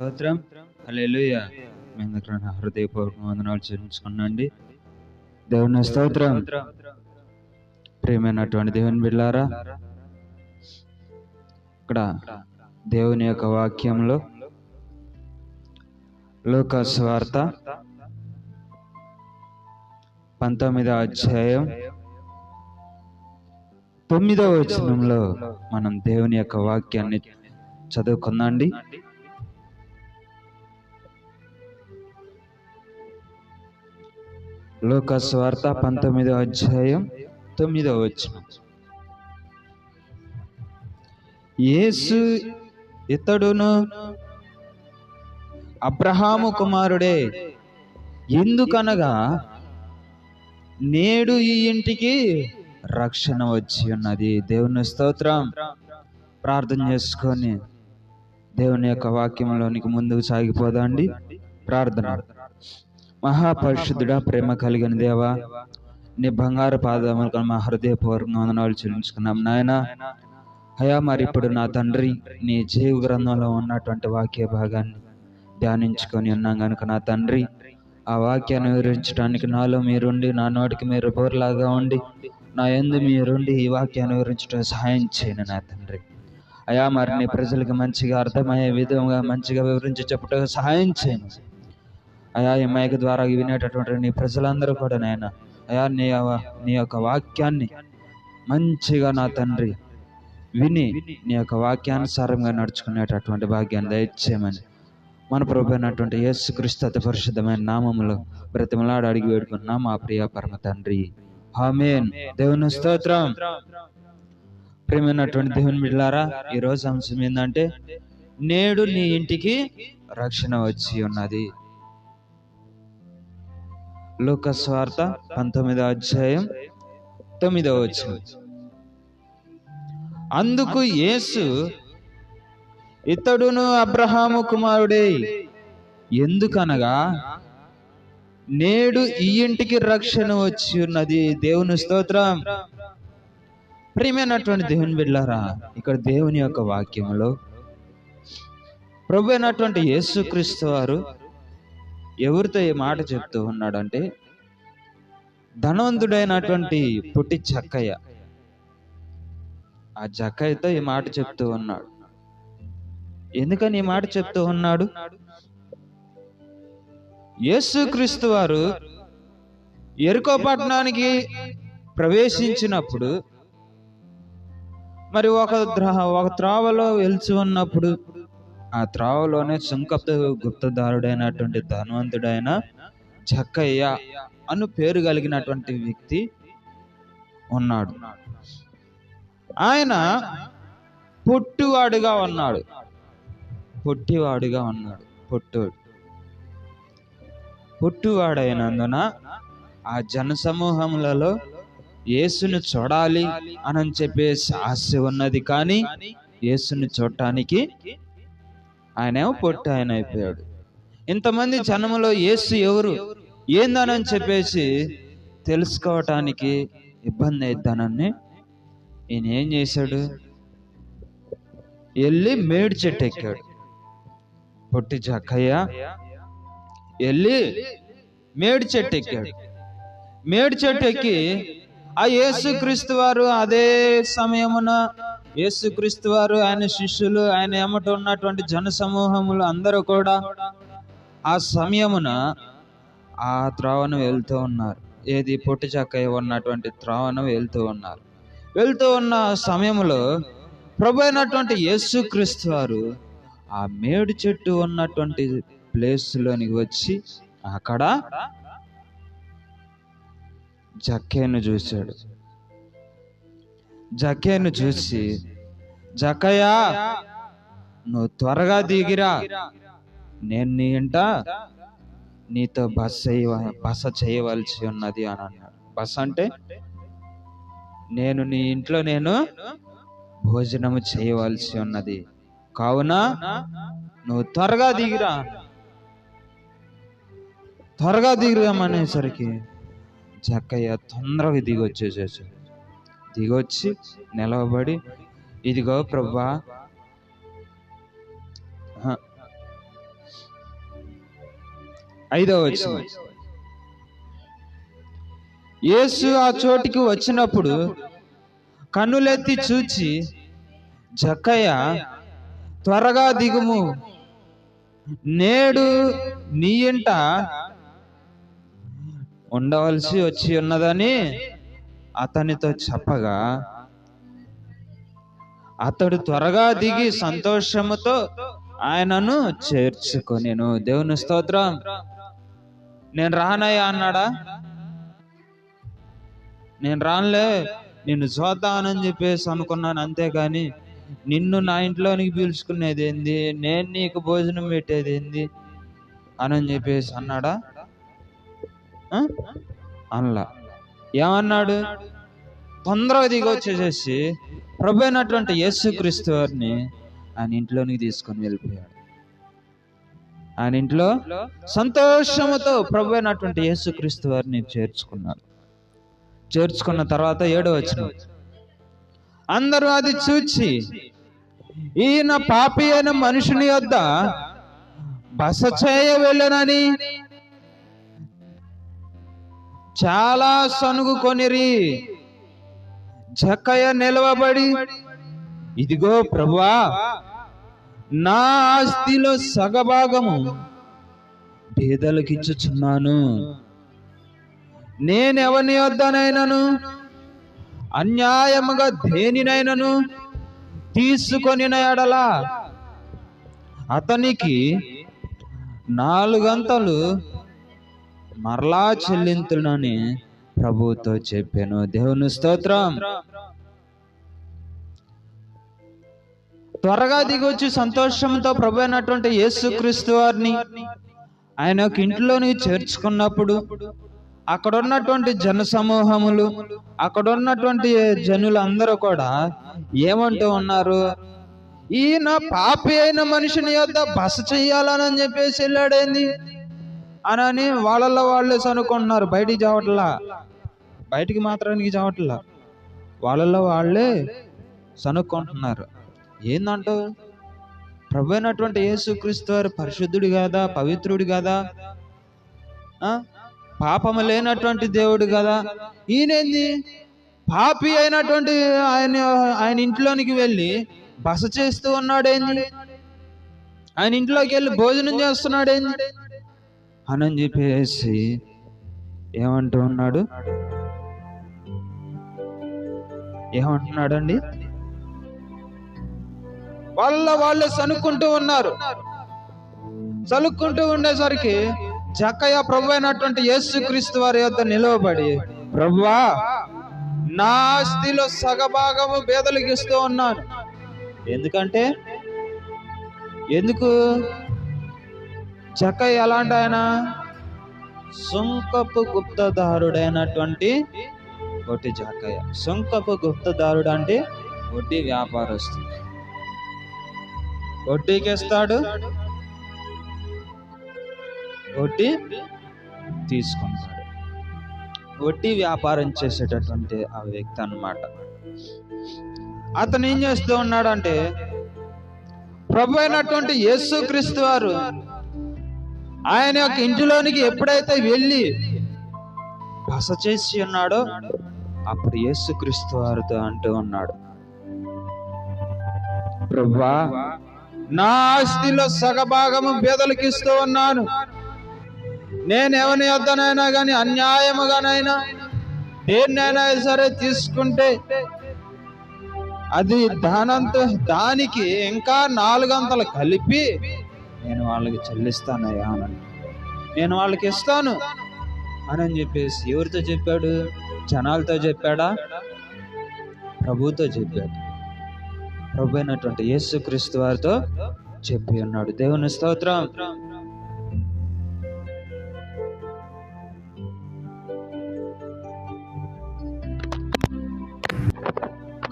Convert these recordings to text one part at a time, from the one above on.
స్తోత్రం. హల్లెలూయా. మీ అందరికీ నా హృదయపూర్వక వందనాలు చెల్లించుకున్నాండి. దేవుని స్తోత్రం. ప్రియమైనటువంటి దేవుని బిడ్డలారా, ఇక్కడ దేవుని యొక్క వాక్యంలో లూకా సువార్త 19వ అధ్యాయం 9వ వచనంలో మనం దేవుని యొక్క వాక్యాన్ని చదువుకుందాండి. లూకా సువార్త 19వ అధ్యాయం 9వ వచనం. యేసు ఇతడును అబ్రహాము కుమారుడే, ఎందుకనగా నేడు ఈ ఇంటికి రక్షణ వచ్చి ఉన్నది. దేవుని స్తోత్రం. ప్రార్థన చేసుకొని దేవుని యొక్క వాక్యంలోనికి ముందుకు సాగిపోదాండి. ప్రార్థన. మహాపరిశుద్ధుడా, ప్రేమ కలిగిన దేవా, నీ బంగారు పాదములకు మా హృదయపూర్వక వందనాలు చెల్లించుకున్నాం నాయన. అయా, మరి ఇప్పుడు నా తండ్రి నీ జీవ గ్రంథంలో ఉన్నటువంటి వాక్య భాగాన్ని ధ్యానించుకొని ఉన్నాం కనుక నా తండ్రి, ఆ వాక్యాన్ని వివరించడానికి నాలో మీరుండి, నా నోటికి మీరు బోర్లాగా ఉండి, నా యందు మీరుండి ఈ వాక్యాన్ని వివరించడం సహాయం చేయండి నా తండ్రి. అయా, మరి నీ ప్రజలకు మంచిగా అర్థమయ్యే విధంగా మంచిగా వివరించి చెప్పటం సహాయం చేయండి. అయా, ఈ మైక్ ద్వారా వినేటటువంటి నీ ప్రజలందరూ కూడా నాయన, అయా నీ యొక్క వాక్యాన్ని మంచిగా నా తండ్రి విని నీ యొక్క వాక్యానుసారంగా నడుచుకునేటటువంటి భాగ్యాన్ని దయచేయమని మన ప్రభు అయినటువంటి యేసుక్రీస్తు అతి పరిశుద్ధమైన నామములో బ్రతిమలాడి అడిగి వేడుకున్నా మా ప్రియ పరమ తండ్రి, ఆమేన్. దేవుని స్తోత్రం. ప్రియమైనటువంటి దేవుని బిడ్డలారా, ఈ రోజు అంశం ఏంటంటే నేడు నీ ఇంటికి రక్షణ వచ్చి ఉన్నది. లూకా సువార్త 19వ అధ్యాయం 9వ వచనం. అందుకు యేసు ఇతడును అబ్రహాము కుమారుడే, ఎందుకనగా నేడు ఈ ఇంటికి రక్షణ వచ్చి ఉన్నది. దేవుని స్తోత్రం. ప్రియమైనటువంటి దేవుని బిడ్డలారా, ఇక్కడ దేవుని యొక్క వాక్యములో ప్రభు అయినటువంటి యేసుక్రీస్తు వారు ఎవరితో ఈ మాట చెప్తూ ఉన్నాడంటే, ధనవంతుడైనటువంటి పుట్టి జక్కయ్య, ఆ జక్కయ్యతో ఈ మాట చెప్తూ ఉన్నాడు. ఎందుకని ఈ మాట చెప్తూ ఉన్నాడు? యేసుక్రీస్తు వారు యెరికో పట్టణానికి ప్రవేశించినప్పుడు, మరి ఒక త్రోవలో వెళ్తూ ఉన్నప్పుడు, ఆ త్రోవలోనే సుంకపు గుప్తదారుడైనటువంటి ధనవంతుడైన జక్కయ్య అను పేరు కలిగినటువంటి వ్యక్తి ఉన్నాడు. ఆయన పొట్టివాడుగా ఉన్నాడు. పొట్టివాడైనందున ఆ జన సమూహములలో యేసుని చూడాలి అని చెప్పేసి ఆశ ఉన్నది, కానీ యేసుని చూడటానికి ఆయనేమో పొట్టి ఆయన అయిపోయాడు. ఇంతమంది జనములో యేసు ఎవరు ఏందనని చెప్పేసి తెలుసుకోవటానికి ఇబ్బంది అయిద్దానని ఈయన ఏం చేశాడు? వెళ్ళి మేడి చెట్టు ఎక్కాడు. పొట్టి జక్కయ్య వెళ్ళి మేడి చెట్టు ఎక్కాడు. మేడి చెట్టు ఎక్కి ఆ యేసుక్రీస్తు వారు అదే సమయమున యేసుక్రీస్తు వారు, ఆయన శిష్యులు, ఆయన ఎమ్మట ఉన్నటువంటి జన సమూహములు అందరూ కూడా ఆ సమయమున ఆ త్రోవను వెళ్తూ ఉన్నారు. ఏది? పొట్టి జక్కయ్య ఉన్నటువంటి త్రోవను వెళ్తూ ఉన్నారు. వెళ్తూ ఉన్న సమయంలో ప్రభు అయినటువంటి యేసుక్రీస్తు వారు ఆ మేడి చెట్టు ఉన్నటువంటి ప్లేస్లోనికి వచ్చి అక్కడ జక్కయ్యను చూశాడు. జక్కయ్యను చూసి, జక్కయ్య, నువ్వు త్వరగా దిగిరా, నేను నీ ఇంట నీతో బస చేయవలసి ఉన్నది అని అన్నాడు. బస అంటే నేను నీ ఇంట్లో భోజనము చేయవలసి ఉన్నది, కావున నువ్వు త్వరగా దిగిరా. త్వరగా దిగిరామనేసరికి జక్కయ్య తొందరగా దిగొచ్చి నిలవబడి, ఇదిగో ప్రభువా, 5వ వచనం. యేసు ఆ చోటికి వచ్చినప్పుడు కన్నులెత్తి చూచి, జక్కయ్య త్వరగా దిగుము, నేడు నీ ఇంట ఉండవలసి వచ్చి ఉన్నదని అతనితో చెప్పగా, అతడు త్వరగా దిగి సంతోషముతో ఆయనను చేర్చుకొనెను. దేవుని స్తోత్రం. నేను రానయ్యా అన్నాడా? నేను రానులే, నిన్ను చూద్దామని చెప్పేసి అనుకున్నాను, అంతేగాని నిన్ను నా ఇంట్లోనికి పీల్చుకునేది ఏంది, నేను నీకు భోజనం పెట్టేది ఏంది అని చెప్పేసి అన్నాడా? అనలా. ఏమన్నాడు? తొందరగా దిగి వచ్చేసేసి ప్రభు అయినటువంటి యేసుక్రీస్తు వారిని ఆయన ఇంట్లోనికి తీసుకొని వెళ్ళిపోయాడు. ఆయన ఇంట్లో సంతోషముతో ప్రభు అయినటువంటి యేసుక్రీస్తు వారిని చేర్చుకున్నాడు. చేర్చుకున్న తర్వాత 7వ వచనం, అందరూ అది చూచి, ఈయన పాపి అయిన మనుషుని వద్ద బస చేయ వెళ్ళనని చాలా సనుగుకొనిరి. జక్కయ్య నిలవబడి, ఇదిగో ప్రభువా, నా ఆస్తిలో సగభాగము పేదలకిచ్చుచున్నాను. నేనెవని వద్దనైనను అన్యాయముగా దేనినైనను తీసుకొనిన ఎడల అతనికి 4 మరలా చెల్లింతునని ప్రభువుతో చెప్పాను. దేవుని స్తోత్రం. త్వరగా దిగొచ్చి సంతోషంతో ప్రభు అయినటువంటి యేసుక్రీస్తు వారిని ఆయన యొక్క ఇంట్లోని చేర్చుకున్నప్పుడు అక్కడ ఉన్నటువంటి జన సమూహములు, అక్కడ ఉన్నటువంటి జనులందరూ కూడా ఏమంటూ ఉన్నారు? ఈయన పాపి అయిన మనిషిని యొద్ద బస చెయ్యాలని చెప్పేసి వెళ్ళాడేంది అని వాళ్ళల్లో వాళ్ళే అనుకుంటున్నారు. బయటికి చావట్లా, బయటికి మాత్రానికి చావట్లా, వాళ్ళల్లో వాళ్ళే సనుక్కుంటున్నారు. ఏందంటూ? ప్రభు అయినటువంటి యేసుక్రీస్తు వారు పరిశుద్ధుడు కాదా, పవిత్రుడు కాదా, పాపము లేనటువంటి దేవుడు కదా, ఈయనేంది పాపి అయినటువంటి ఆయన ఇంట్లోనికి వెళ్ళి బస చేస్తూ ఉన్నాడేంది, ఆయన ఇంట్లోకి వెళ్ళి భోజనం చేస్తున్నాడేంది అని చెప్పేసి ఏమంటూ ఉన్నాడు? ఏమంటున్నాడండి? వాళ్ళే సనుక్కుంటూ ఉన్నారు. సనుక్కుంటూ ఉండేసరికి జక్కయ్య ప్రభు అయినటువంటి యేసుక్రీస్తు వారి యొద్ద నిలవబడి, ప్రభువా, నా ఆస్తిలో సగభాగము పేదలకు ఇస్తూ ఉన్నాను. ఎందుకు జక్కయ్య ఎలాంటి ఆయన? సుంకపు గుప్తదారుడైనటువంటి వడ్డీ జక్కయ్య. సుంకపు గుప్తదారుడు అంటే వడ్డీ వ్యాపారస్తుడు. వడ్డీకి ఇస్తాడు, వడ్డీ తీసుకుంటాడు. వడ్డీ వ్యాపారం చేసేటటువంటి ఆ వ్యక్తి అన్నమాట. అతను ఏం చేస్తూ ఉన్నాడంటే, ప్రభు అయినటువంటి యేసుక్రీస్తు వారు ఆయన యొక్క ఇంటిలోనికి ఎప్పుడైతే వెళ్ళి బస చేసి ఉన్నాడో అప్పుడు యేసుక్రీస్తు వారితో అంటూ ఉన్నాడు, ప్రభువా, నా ఆస్తిలో సగభాగము పేదలకు ఇస్తూ ఉన్నాను. నేనెవని వద్దనైనా కానీ అన్యాయముగానైనా దేన్నైనా సరే తీసుకుంటే అది దానికి ఇంకా 4 కలిపి నేను వాళ్ళకి చెల్లిస్తానయ్యా అని, నేను వాళ్ళకి ఇస్తాను అని చెప్పేసి ఎవరితో చెప్పాడు? జనాలతో చెప్పాడా? ప్రభుతో చెప్పాడు. ప్రభు అయినటువంటి యేసుక్రీస్తు వారితో చెప్పి ఉన్నాడు. దేవుని స్తోత్రం.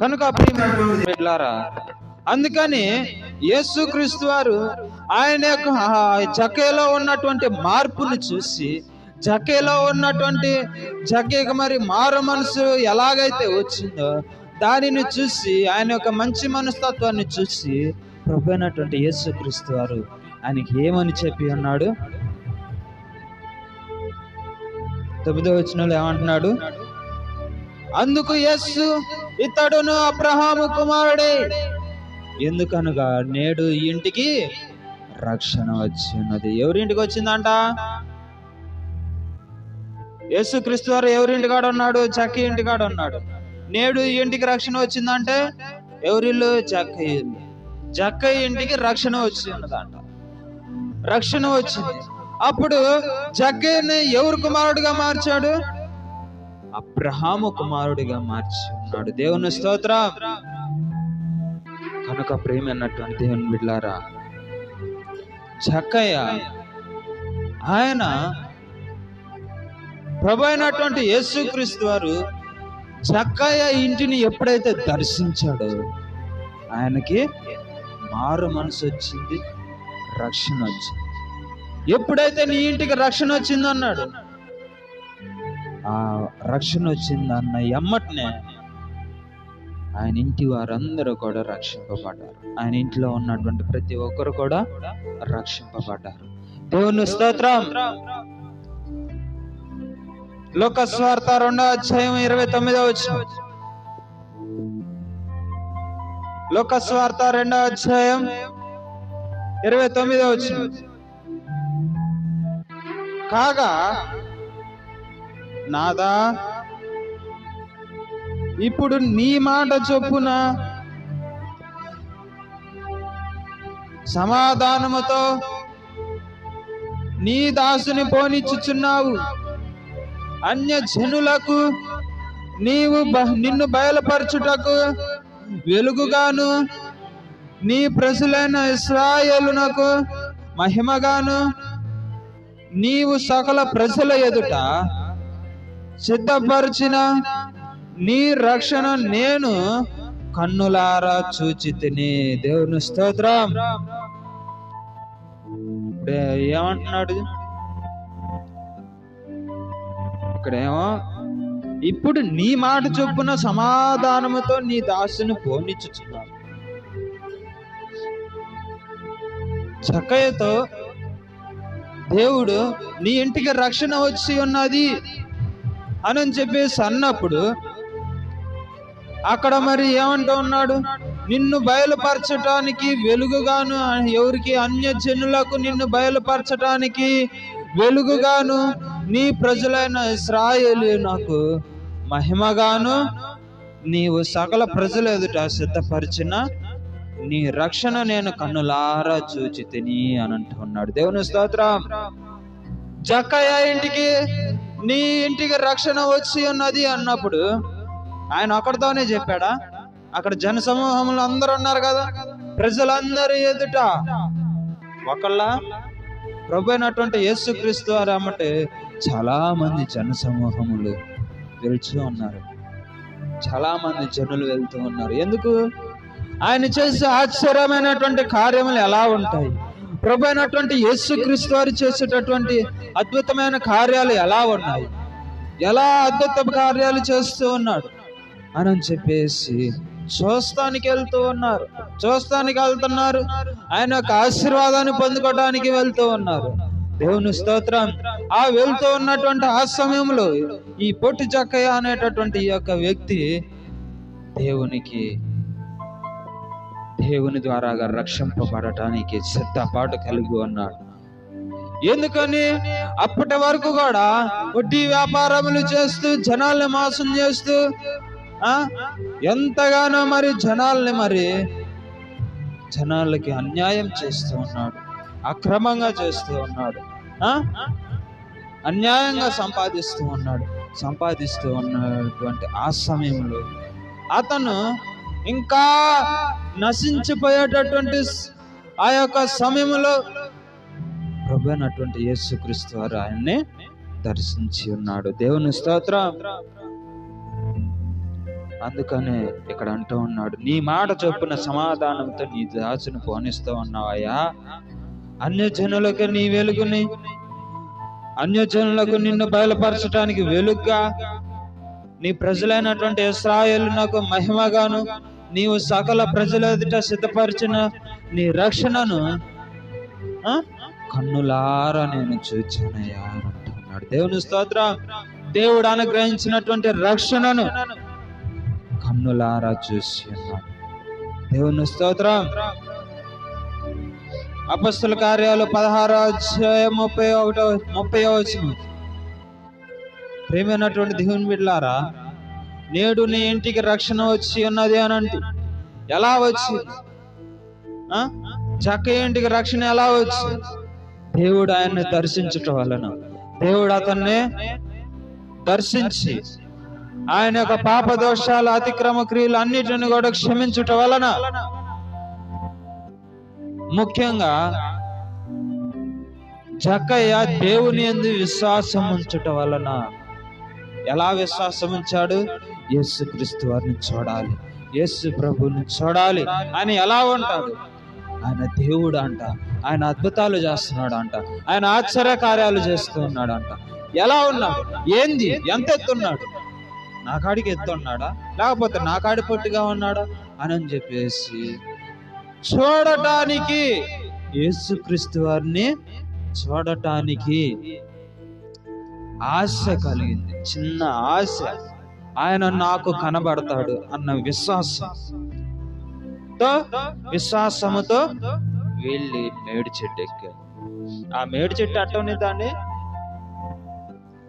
కనుక ప్రియమైనటువంటి బిడ్డలారా, అందుకని యేసుక్రీస్తు వారు ఆయన యొక్క జక్కయ్యలో ఉన్నటువంటి మార్పును చూసి, జక్కయ్యలో ఉన్నటువంటి జక్కయ్యకి మరి మారు మనసు ఎలాగైతే వచ్చిందో దానిని చూసి, ఆయన యొక్క మంచి మనస్తత్వాన్ని చూసి ప్రభు అయినటువంటి యేసుక్రీస్తు వారు ఆయనకి ఏమని చెప్పి అన్నాడు? 9వ వచనంలో ఏమంటున్నాడు? అందుకు యేసు, ఇతడును అబ్రహాము కుమారుడే, ఎందుకనగా నేడు ఈ ఇంటికి రక్షణ వచ్చి ఉన్నది. ఎవరింటికి వచ్చిందంట? యేసుక్రీస్తు వారు ఎవరింటి కాడ ఉన్నాడు? చక్క ఇంటి కాడ ఉన్నాడు. నేడు ఈ ఇంటికి రక్షణ వచ్చిందంటే ఎవరిల్లు? జక్కయ్య ఇల్లు. జక్కయ్య ఇంటికి రక్షణ వచ్చి ఉన్నదంట. రక్షణ వచ్చింది. అప్పుడు జక్కయ్యని ఎవరు కుమారుడిగా మార్చాడు? అబ్రహాము కుమారుడిగా మార్చి ఉన్నాడు. దేవుని స్తోత్రం. కనుక ప్రేమైనటువంటి దేవుని బిడ్డలారా, జక్కయ్య ఆయన ప్రభు అయినటువంటి యేసుక్రీస్తు వారు జక్కయ్య ఇంటిని ఎప్పుడైతే దర్శించాడో ఆయనకి మారు మనసు వచ్చింది, రక్షణ వచ్చింది. ఎప్పుడైతే నీ ఇంటికి రక్షణ వచ్చింది అన్నాడు, ఆ రక్షణ వచ్చిందన్న ఎమ్మటనే ఆయన ఇంటి వారందరూ కూడా రక్షింపబడ్డారు. ఆయన ఇంట్లో ఉన్నటువంటి ప్రతి ఒక్కరు కూడా రక్షింపబడ్డారు. దేవుని స్తోత్రం. లోకస్వార్త 2వ అధ్యాయం 29వ వచనం. లోకస్వార్త 2వ అధ్యాయం 29వ వచనం. కాగా నాదా, ఇప్పుడు నీ మాట చొప్పున సమాధానముతో నీ దాసుని పోనిచ్చుచున్నావు. అన్య జనులకు నిన్ను బయలుపరచుటకు వెలుగుగాను, నీ ప్రజలైన ఇశ్రాయేలునకు మహిమగాను, నీవు సకల ప్రజల ఎదుట సిద్ధపరిచిన నీ రక్షణ నేను కన్నులారా చూచితిని. దేవుని స్తోత్రం. ఇప్పుడే ఏమంటున్నాడు? ఇక్కడేమో ఇప్పుడు నీ మాట చొప్పున సమాధానముతో నీ దాసుని పోనిచ్చుచున్నావు. జక్కయ్యతో దేవుడు నీ ఇంటికి రక్షణ వచ్చి ఉన్నది అని చెప్పేసి అన్నప్పుడు అక్కడ మరి ఏమంటూ ఉన్నాడు? నిన్ను బయలుపరచటానికి వెలుగుగాను, ఎవరికి? అన్యజనులకు నిన్ను బయలుపరచటానికి వెలుగుగాను, నీ ప్రజలైన ఇశ్రాయేలునకు మహిమగాను, నీవు సకల ప్రజల ఎదుట సిద్ధపరిచిన నీ రక్షణ నేను కన్నులారా చూచితిని అని అంటున్నాడు. దేవుని స్తోత్రం. జక్కయ్య ఇంటికి నీ ఇంటికి రక్షణ వచ్చి ఉన్నది అన్నప్పుడు ఆయన అక్కడితోనే చెప్పాడా? అక్కడ జన సమూహంలో అందరూ ఉన్నారు కదా, ప్రజలందరి ఎదుట ఒకళ్ళ ప్రభు అయినటువంటి యేసుక్రీస్తు వారు అమ్మటే చాలా మంది జన సమూహములు వెళ్తూ ఉన్నారు. చాలా మంది జనులు వెళ్తూ ఉన్నారు. ఎందుకు? ఆయన చేసే ఆశ్చర్యమైనటువంటి కార్యములు ఎలా ఉంటాయి, ప్రభు అయినటువంటి యేసుక్రీస్తు వారు చేసేటటువంటి అద్భుతమైన కార్యాలు ఎలా ఉన్నాయి, ఎలా అద్భుత కార్యాలు చేస్తూ ఉన్నాడు అని చెప్పేసి చూస్తానికి వెళ్తున్నారు. ఆయన యొక్క ఆశీర్వాదాన్ని పొందుకోవడానికి వెళ్తూ ఉన్నారు. దేవుని స్తోత్రం. ఆ వెళ్తూ ఉన్నటువంటి ఆ సమయంలో ఈ పొట్టి జక్కయ్య అనేటటువంటి ఈ యొక్క వ్యక్తి దేవుని ద్వారా రక్షింపబడటానికి సిద్ధపాటు కలిగి ఉన్నాడు. ఎందుకని? అప్పటి వరకు కూడా వడ్డీ వ్యాపారములు చేస్తూ జనాల్ని మోసం చేస్తూ ఎంతగానో జనాలకి అన్యాయం చేస్తూ ఉన్నాడు, అక్రమంగా చేస్తూ ఉన్నాడు, అన్యాయంగా సంపాదిస్తూ ఉన్నటువంటి ఆ సమయంలో అతను ఇంకా నశించిపోయేటటువంటి ఆ యొక్క సమయంలో ప్రభు అయినటువంటి యేసుక్రీస్తు వారు ఆయన్ని దర్శించి ఉన్నాడు. దేవుని స్తోత్రం. అందుకనే ఇక్కడ అంటూ ఉన్నాడు, నీ మాట చొప్పున సమాధానంతో నీ దాసుని పోనిస్తూ ఉన్నావయ్యా. అన్యజనులకు నీ వెలుగుని, అన్యజనులకు నిన్ను బయలుపరచడానికి వెలుగుగా, నీ ప్రజలైనటువంటి ఇశ్రాయేలునకు మహిమగాను, నీవు సకల ప్రజల ఎదుట సిద్ధపరిచిన నీ రక్షణను కన్నులారా నేను చూచానయ్యా అంటున్నాడు. దేవుని స్తోత్రం. దేవుడు అనుగ్రహించినటువంటి రక్షణను కన్నులారా చూసి ఉన్నాడు. దేవుని స్తోత్రం. అపొస్తలుల కార్యాలు 16:30 వచనం. ప్రేమైనటువంటి దేవుని బిడ్డలారా, నేడు నీ ఇంటికి రక్షణ వచ్చి ఉన్నది అని అంటూ ఎలా వచ్చి జక్క ఇంటికి రక్షణ ఎలా వచ్చి? దేవుడు ఆయన్ని దర్శించటం వలన, దేవుడు అతన్ని దర్శించి ఆయన యొక్క పాప దోషాలు అతిక్రమ క్రియలు అన్నిటిని కూడా క్షమించటం వలన, ముఖ్యంగా జక్కయ్య దేవుని యందు విశ్వాసం ఉంచటం వలన, ఎలా విశ్వాసం ఉంచాడు? యేసుక్రీస్తు వారిని చూడాలి, యేసు ప్రభువుని చూడాలి. ఆయన ఎలా ఉంటాడు? ఆయన దేవుడు అంట, ఆయన అద్భుతాలు చేస్తున్నాడు అంట, ఆయన ఆశ్చర్య కార్యాలు చేస్తూ ఉన్నాడు అంట. ఎలా ఉన్నాడు? ఏంది? ఎంత ఎత్తున్నాడు? నా కాడికి ఎత్తున్నాడా, లేకపోతే నా కాడి పొట్టిగా ఉన్నాడా అని చెప్పేసి చూడటానికి, యేసుక్రీస్తు వారిని చూడటానికి ఆశ కలిగింది, చిన్న ఆశ. ఆయన నాకు కనబడతాడు అన్న విశ్వాసముతో వెళ్ళి మేడి చెట్టు ఎక్కాడు. ఆ మేడి చెట్టు అట్టని దాన్ని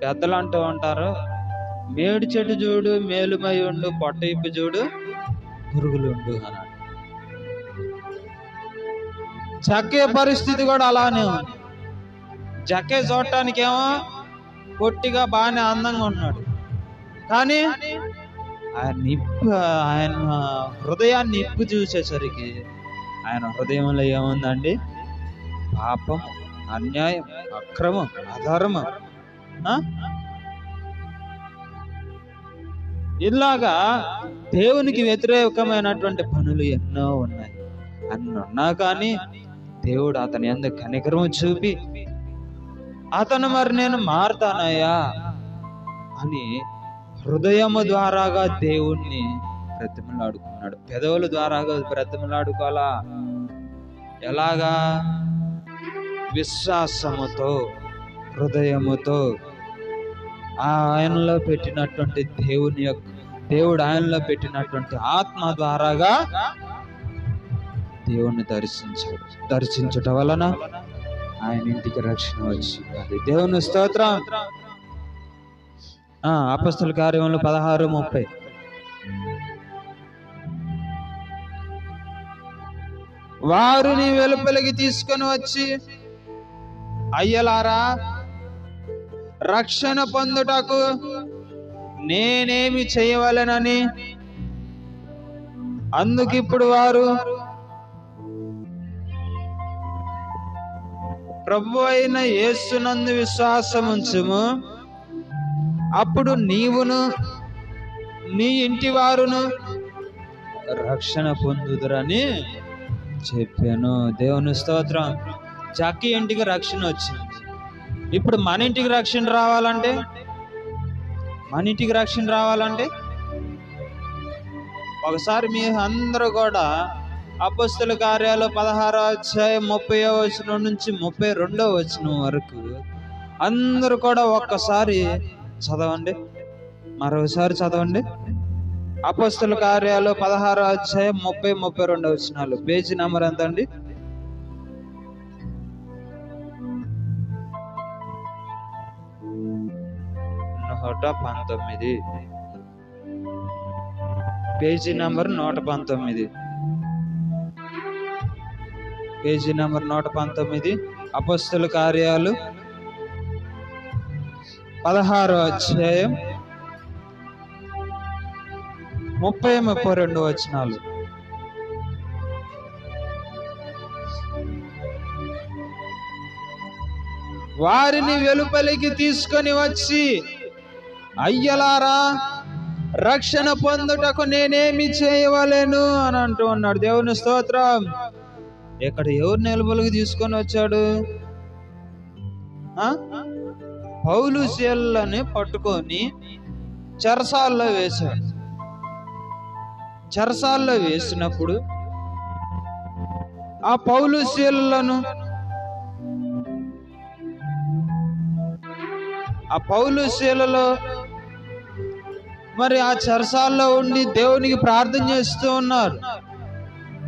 పెద్దలు అంటూ ఉంటారు, మేడి చెట్టు చూడు మేలుమై ఉండు, పొట్ట ఇప్పు చూడు పురుగులు ఉండు అన్నాడు. జక్కే పరిస్థితి కూడా అలానే ఉంది. జక్కే చూడటానికి ఏమో పొట్టిగా బాగానే అందంగా ఉన్నాడు, కానీ ఆయన హృదయాన్ని నిప్పు చూసేసరికి ఆయన హృదయంలో ఏముందండి? పాపం, అన్యాయం, అక్రమం, అధర్మం. ఇలాగా దేవునికి వ్యతిరేకమైనటువంటి పనులు ఎన్నో ఉన్నాయి. అన్ని ఉన్నా కానీ దేవుడు అతని యందు కనికరం చూపి అతను మరి నేను మారుతానయ్యా అని హృదయము ద్వారాగా దేవుణ్ణి బ్రతిమలాడుకున్నాడు. పెదవుల ద్వారాగా బ్రతిమలాడుకోవాలా? ఎలాగా? విశ్వాసముతో, హృదయముతో, ఆయనలో పెట్టినటువంటి దేవుడు ఆయనలో పెట్టినటువంటి ఆత్మ ద్వారాగా దేవుణ్ణి దర్శించటం వలన ఆయన ఇంటికి రక్షణ వచ్చింది. దేవుని స్తోత్రం. అపొస్తలుల కార్యములు 16:30. వారిని వెలుపలికి తీసుకొని వచ్చి, అయ్యలారా, రక్షణ పొందుటకు నేనేమి చేయవలెనని అందుకిప్పుడు వారు ప్రభు అయిన యేసునందు విశ్వాసముంచుము, అప్పుడు నీవును నీ ఇంటి వారును రక్షణ పొందుదురని చెప్పాను. దేవుని స్తోత్రం. జక్కీ ఇంటికి రక్షణ వచ్చింది. ఇప్పుడు మన ఇంటికి రక్షణ రావాలంటే ఒకసారి మీ అందరూ కూడా అపొస్తలుల కార్యాలు 16:30 నుంచి 32 వరకు అందరూ కూడా ఒక్కసారి చదవండి, మరోసారి చదవండి. అపొస్తలుల కార్యాలు 16:30-32 పేజీ నెంబర్ ఎంత అండి? 119. Page number 119. Page number 119. అపొస్తలుల కార్యాలు 16:30-32. వారిని వెలుపలికి తీసుకొని వచ్చి, అయ్యలారా, రక్షణ పొందుటకు నేనేమి చేయవలెను అని అంటూ ఉన్నాడు. దేవుని స్తోత్రం. ఇక్కడ ఎవరిని వెలుపలికి తీసుకొని వచ్చాడు? పౌలు శీలని పట్టుకొని చెరసాల్లో వేశాడు. చెరసాల్లో వేసినప్పుడు ఆ పౌలు శీలను ఆ పౌలు శీలలో మరి ఆ చెరసాల్లో ఉండి దేవునికి ప్రార్థన చేస్తూ ఉన్నారు.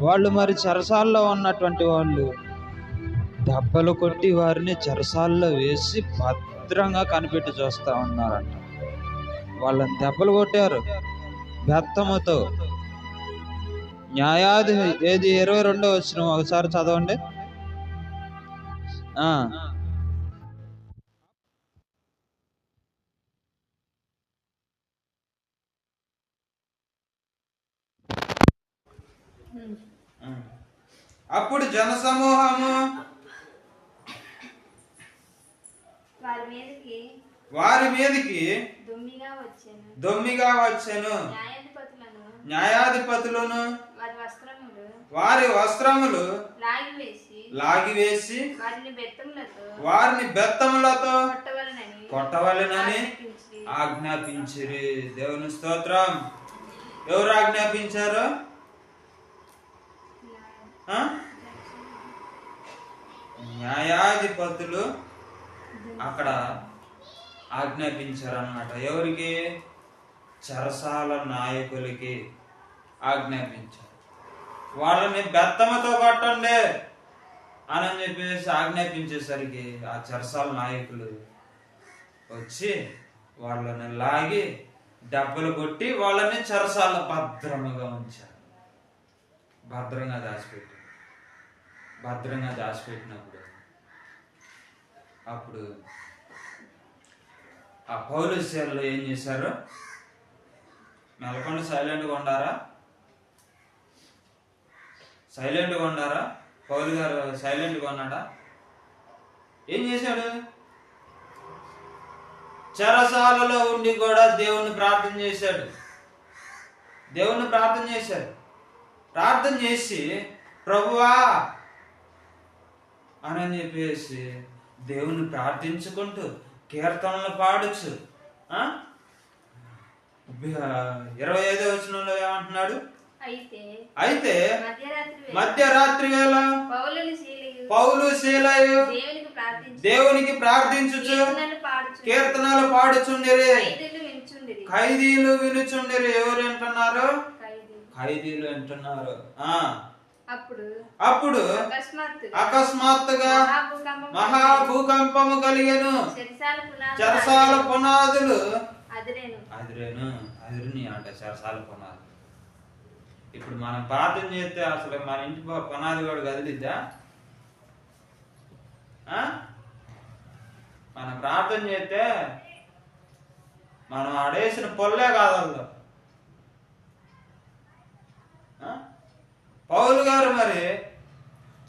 వాళ్ళు మరి చెరసాల్లో ఉన్నటువంటి వాళ్ళు దెబ్బలు కొట్టి వారిని చెరసాల్లో వేసి భద్రంగా కనిపెట్టి చూస్తా ఉన్నారంట. వాళ్ళని దెబ్బలు కొట్టారు బెత్తముతో. న్యాయాధి 22వ వచనం ఒకసారి చదవండి. అప్పుడు జనసమూహము వారి మీదకి దొమ్మిగా వచ్చెను. న్యాయాధిపతులను వారి వస్త్రములు లాగివేసి వారిని బెత్తములతో కొట్టవలెనని ఆజ్ఞాపించిరి. దేవుని స్తోత్రం. ఎవరు ఆజ్ఞాపించారు? న్యాయాధిపతులు అక్కడ ఆజ్ఞాపించారన్నమాట. ఎవరికి? చెరసాల నాయకులకి ఆజ్ఞాపించారు. వాళ్ళని బెత్తమతో కొట్టండి అని చెప్పేసి ఆజ్ఞాపించేసరికి ఆ చెరసాల నాయకులు వచ్చి వాళ్ళని లాగి దెబ్బలు కొట్టి వాళ్ళని చెరసాల భద్రంగా ఉంచారు. భద్రంగా దాచిపెట్టినప్పుడు అప్పుడు ఆ పౌలు శీలలు ఏం చేశారు? మెలకుండా సైలెంట్గా ఉండారా? పౌలు గారు సైలెంట్గా ఉన్నాడా? ఏం చేశాడు? చెరసాలలో ఉండి కూడా దేవుణ్ణి ప్రార్థన చేశాడు. ప్రార్థన చేసి ప్రభువా అని చెప్పేసి దేవుణ్ణి ప్రార్థించుకుంటూ కీర్తనలు పాడచ్చు. 25వ వచనంలో ఏమంటున్నాడు? అయితే మధ్యరాత్రి వేళ పౌలు శీలయు దేవునికి ప్రార్థించుచు కీర్తనలు పాడుచుండిరి. ఖైదీలు వినుచుండిరి. ఎవరు వింటున్నారు? ఖైదీలు వింటున్నారు. అప్పుడు అకస్మాత్తుగా మహాభూకంపము కలిగెను. చెరసాల పునాదులు అదిరేను అంట. చెరసాల పునాదులు. ఇప్పుడు మనం ప్రార్థన చేస్తే అసలు మన ఇంటి పునాది కూడా కదిలిద్దా? మనం ప్రార్థన చేస్తే మనం ఆడేసిన పొల్లే కాదు. పౌలు గారు మరి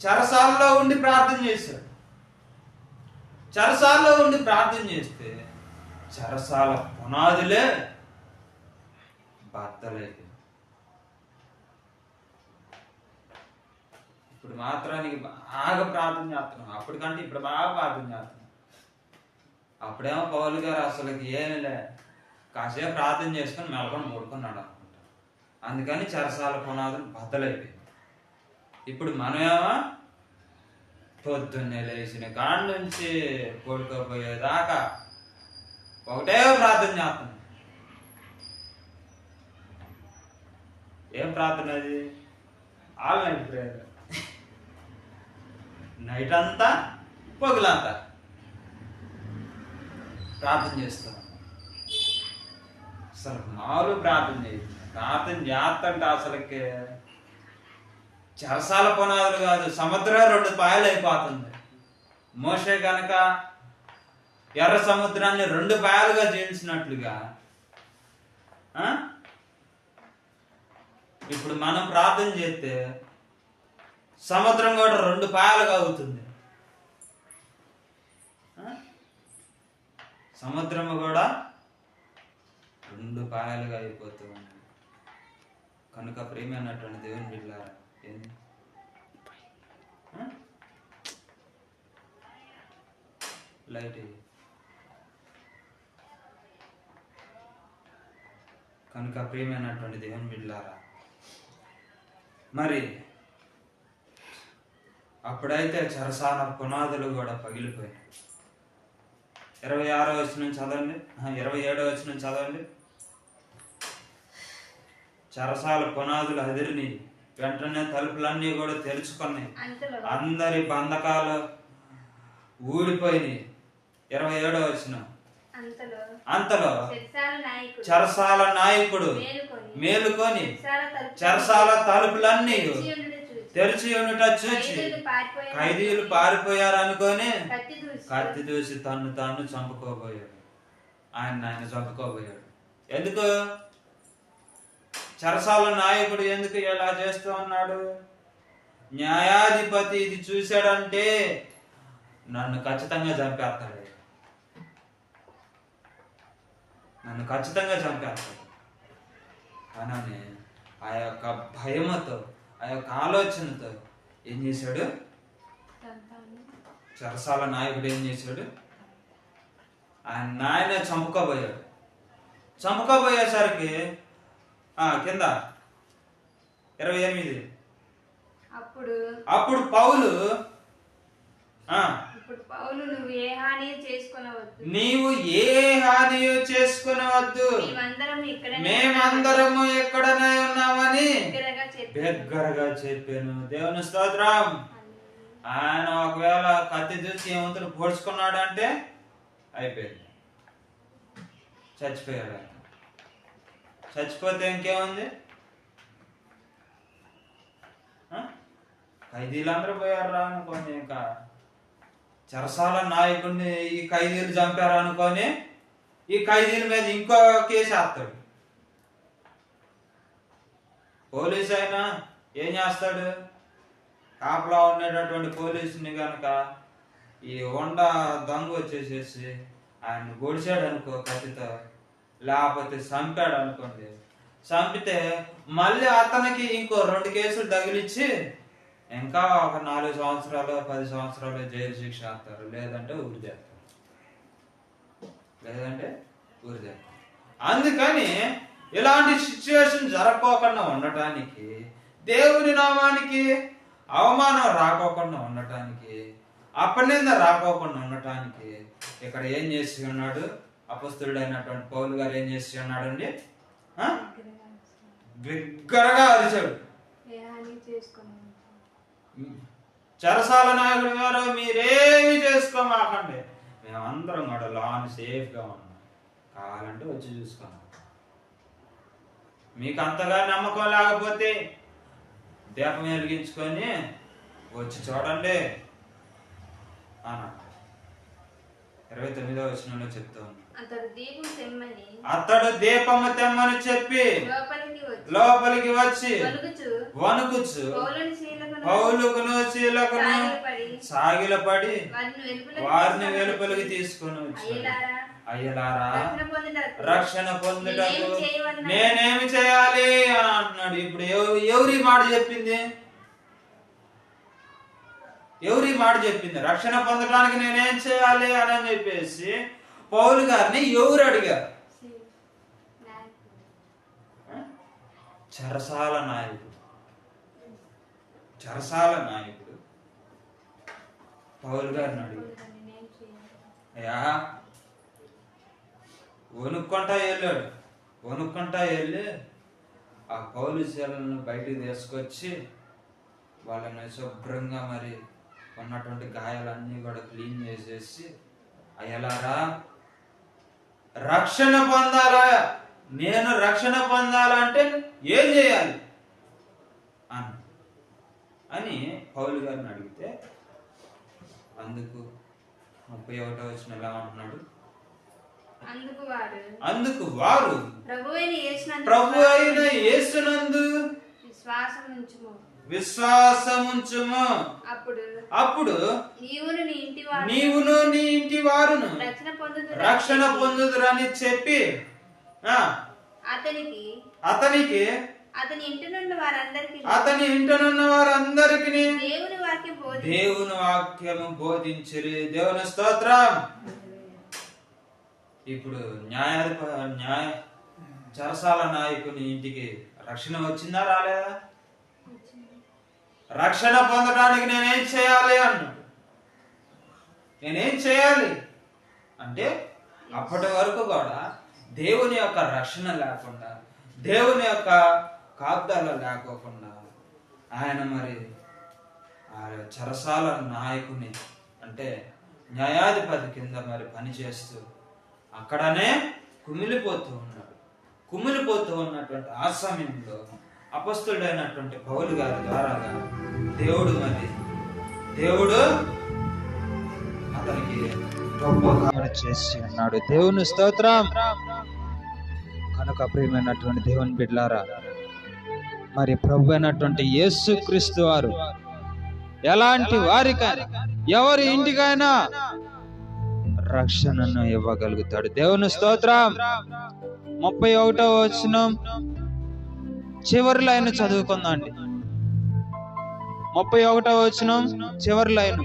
చెరసాలలో ఉండి ప్రార్థన చేశాడు. చెరసాలలో ఉండి ప్రార్థన చేస్తే చెరసాల పునాదులే బద్దలేదు. ఇప్పుడు మాత్రానికి బాగా ప్రార్థన చేస్తున్నాం. అప్పటికంటే ఇప్పుడు బాగా ప్రార్థన చేస్తున్నాం. అప్పుడేమో పౌలు గారు అసలుకి ఏమి లే, కాసేపు ప్రార్థన చేసుకుని మెలకొని పడుకున్నాడు అనుకుంటా. అందుకని చెరసాల పునాదులు బద్దలైపోయింది. ఇప్పుడు మనమేమో పొద్దున్నే లేచిన కాడి నుంచి పడుకోపోయేదాకా ఒకటే ప్రార్థన చేస్తున్నాం. ఏం ప్రార్థన అది? All night prayer. నైట్ అంతా పొగులంతా ప్రార్థన చేస్తాం. అసలు మామూలు ప్రార్థన చేస్తుంటే అసలుకి చెరసాల పునాదులు కాదు, సముద్రం 2 పాయలు అయిపోతుంది. మోషే గనక ఎర్ర సముద్రాన్ని 2 పాయలుగా చేయించినట్లుగా ఇప్పుడు మనం ప్రార్థన చేస్తే సముద్రం కూడా 2 పాయలుగా అవుతుంది. సముద్రము కూడా 2 పాయలుగా అయిపోతూ ఉంది. కనుక ప్రియమైనటువంటి దేవుని బిడ్డలారా, ఏంది లైట్ కనుక ప్రియమైనటువంటి దేవుని బిడ్డలారా, మరి అప్పుడైతే చెరసాల పునాదులు కూడా పగిలిపోయాయి. 26వ వచనం చదవండి. 27వ వచనం చదవండి. చెరసాల పునాదులు అదిరిని, వెంటనే తలుపులన్నీ కూడా తెరుచుకున్నాయి, అందరి బంధకాలు ఊడిపోయినాయి. 27వ వచనం, అంతలో చెరసాల నాయకుడు మేలుకొని చెరసాల తలుపులన్నీ తెరిచి ఉండట చూచి ఖైదీలు పారిపోయారు అనుకొని కత్తి దూసి తాను చంపుకోబోయాడు. ఆయన చంపుకోబోయాడు. ఎందుకు? చెరసాల నాయకుడు ఎందుకు ఎలా చేస్తూ ఉన్నాడు? న్యాయాధిపతి ఇది చూశాడంటే నన్ను ఖచ్చితంగా చంపేస్తాడు, నన్ను ఖచ్చితంగా చంపేస్తాడు అని ఆ యొక్క భయముతో, ఆ యొక్క ఆలోచనతో ఏం చేశాడు? చెరసాల నాయకుడు ఏం చేశాడు? ఆయన చంపుకోబోయాడు. చంపుకోబోయేసరికి కింద 28, అప్పుడు పౌలు నీవు ఏ హాని చేసుకునవద్దు, మేమందరము ఎక్కడనే ఉన్నామని బిగ్గరగా చెప్పాను. దేవుని స్తోత్రం. ఆయన ఒకవేళ కత్తి చూసి ఏమంతా పొడుచుకున్నాడు అంటే అయిపోయింది, చచ్చిపోయాడు. చచ్చిపోతే ఇంకేముంది? ఖైదీలందరూ పోయారు రా అనుకోని, ఇంకా చెరసాల నాయకుడిని ఈ ఖైదీలు చంపారు అనుకొని ఈ ఖైదీల మీద ఇంకో కేసు వేస్తాడు. పోలీసు అయినా ఏం చేస్తాడు? కాపలా ఉండేటటువంటి పోలీసుని కనుక ఈ దొంగ వచ్చేసేసి ఆయన గొడిచాడు అనుకో కత్తితో, లేకపోతే చంపాడు అనుకోండి, చంపితే మళ్ళీ అతనికి ఇంకో 2 కేసులు తగిలిచ్చి ఇంకా ఒక 4 సంవత్సరాలు 10 సంవత్సరాలు జైలు శిక్ష వేస్తారు, లేదంటే ఊరి చేస్తారు. అందుకని ఇలాంటి సిచ్యువేషన్ జరగకోకుండా ఉండటానికి, దేవుని నామానికి అవమానం రాకోకుండా ఉండటానికి, అపనింద రాకోకుండా ఉండటానికి ఇక్కడ ఏం చేసి ఉన్నాడు? అపొస్తలుడైనటువంటి పౌలు గారు ఏం చేసి ఉన్నాడండి? బిగ్గరగా అరిచాడు. చెరసాల నాయకుడు గారు మీరేమి చేసుకోమాకండి, మేమందరం కూడా లాన్ సేఫ్గా ఉన్నాం, కావాలంటే వచ్చి చూసుకున్నాం. మీకు అంతగా నమ్మకం లేకపోతే దీపం వెలిగించుకొని వచ్చి చూడండి అన్నాడు. 29వ వచనంలో చెప్తాను, అతడు దీపము తెమ్మని చెప్పి లోపలికి వచ్చి వణుకుచు పౌలుకును శీలకును సాగిలపడి వారిని వెలుపలికి తీసుకొని వచ్చాడు. అయ్యలారా, రక్షణ పొందుటకు నేనేమి చేయాలి అని అంటున్నాడు. ఇప్పుడు ఎవరి మాట చెప్పింది? రక్షణ పొందడానికి నేనేం చేయాలి అని చెప్పేసి పౌలు గారిని ఎవరు అడిగారు? చెరసాల నాయకుడు పౌలు గారిని అడిగారు. అయ్యా, వణుక్కుంటా వెళ్ళి ఆ పౌలు శీలను బయటికి తీసుకొచ్చి వాళ్ళని శుభ్రంగా మరి ఉన్నటువంటి గాయాలన్నీ కూడా క్లీన్ చేసేసి, అయ్యలారా, రక్షణ పొందాలా, నేను రక్షణ పొందాలంటే ఏం చేయాలి అని పౌలు గారిని అడిగితే, అందుకు 31వ వచనం ఎలా అంటున్నాడు? అందుకు వారు ప్రభు అయిన యేసునందు విశ్వాసముంచుము, అప్పుడు నీవును నీ ఇంటి వారును రక్షణ పొందుదురని చెప్పి అతనికి అతని ఇంటనున్న వారందరికి దేవుని వాక్యము బోధించిరి. దేవుని స్తోత్రం. ఇప్పుడు చెరసాల నాయకుని ఇంటికి రక్షణ వచ్చిందా రాలేదా? రక్షణ పొందడానికి నేనేం చేయాలి అన్నాడు. నేనేం చేయాలి అంటే అప్పటి వరకు కూడా దేవుని యొక్క రక్షణ లేకుండా, దేవుని యొక్క కాపుదల లేకోకుండా ఆయన మరి ఆ చెరసాల నాయకుని అంటే న్యాయాధిపతి కింద మరి పనిచేస్తూ అక్కడనే కుమిలిపోతూ ఉన్నాడు. కుమిలిపోతూ ఉన్నటువంటి ఆ సమయంలో అపొస్తలుడైనటువంటి పౌలు గారి ద్వారా దేవుడు అతనికి గొప్ప కార్యం చేసి ఉన్నాడు. దేవుని స్తోత్రం. కనుక ప్రియమైనటువంటి దేవుని బిడ్డలారా, మరి ప్రభు అయినటువంటి యేసుక్రీస్తు వారు ఎలాంటి వారికైనా, ఎవరి ఇంటికైనా రక్షణను ఇవ్వగలుగుతాడు. దేవుని స్తోత్రం. 31వ వచనం చివరి లైన్ చదువుకుందాండి. 31వ వచనం చివరి లైన్.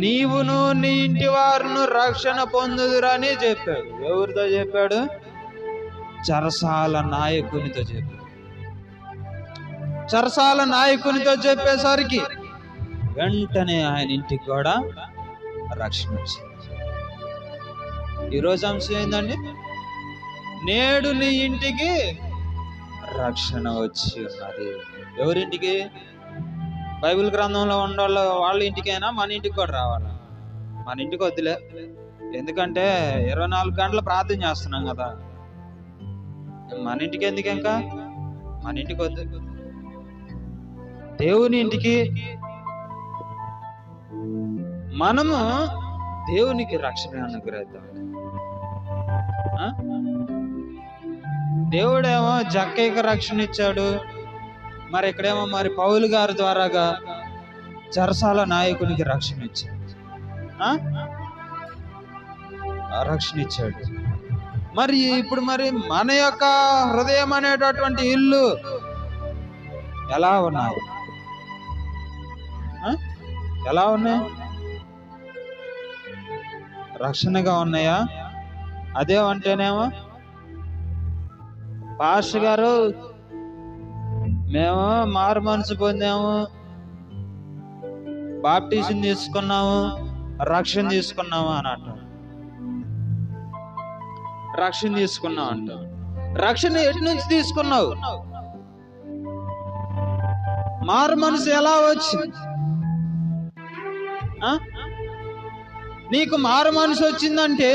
నీవును నీ ఇంటి వారును రక్షణ పొందుదురని చెప్పాడు. ఎవరితో చెప్పాడు? చెరసాల నాయకునితో చెప్పాడు. చెరసాల నాయకునితో చెప్పేసరికి వెంటనే ఆయన ఇంటికి కూడా రక్షణ వచ్చింది. ఈరోజు అంశం ఏంటండి? నేడు నీ ఇంటికి రక్షణ వచ్చి ఉన్నది. ఎవరింటికి? బైబిల్ గ్రంథంలో ఉండాలి వాళ్ళ ఇంటికైనా మన ఇంటికి కూడా రావాలా? మన ఇంటికి వద్దులే, ఎందుకంటే 24 గంటలు ప్రార్థన చేస్తున్నాం కదా. మన ఇంటికి ఎందుకు? ఇంకా మన ఇంటికి వద్దు, దేవుని ఇంటికి. మనము దేవునికి రక్షణ అనుగ్రహిద్దాం. దేవుడేమో జక్కయ్యకి రక్షణ ఇచ్చాడు, మరి ఇక్కడేమో మరి పౌలు గారి ద్వారాగా చెరసాల నాయకునికి రక్షణ ఇచ్చాడు. రక్షణ ఇచ్చాడు. మరి ఇప్పుడు మరి మన యొక్క హృదయం అనేటటువంటి ఇల్లు ఎలా ఉన్నాయి? ఎలా ఉన్నాయి? రక్షణగా ఉన్నాయా? అదేమంటేనేమో పాస్టర్ గారు మేము మారు మనసు పొందాము, బాప్టిజం తీసుకున్నాము, రక్షణ తీసుకున్నాము అని అంటారు. రక్షణ తీసుకున్నావు అంటావు. రక్షణ ఎటు నుంచి తీసుకున్నావు? మారు మనసు ఎలా వచ్చింది? నీకు మారు మనసు వచ్చిందంటే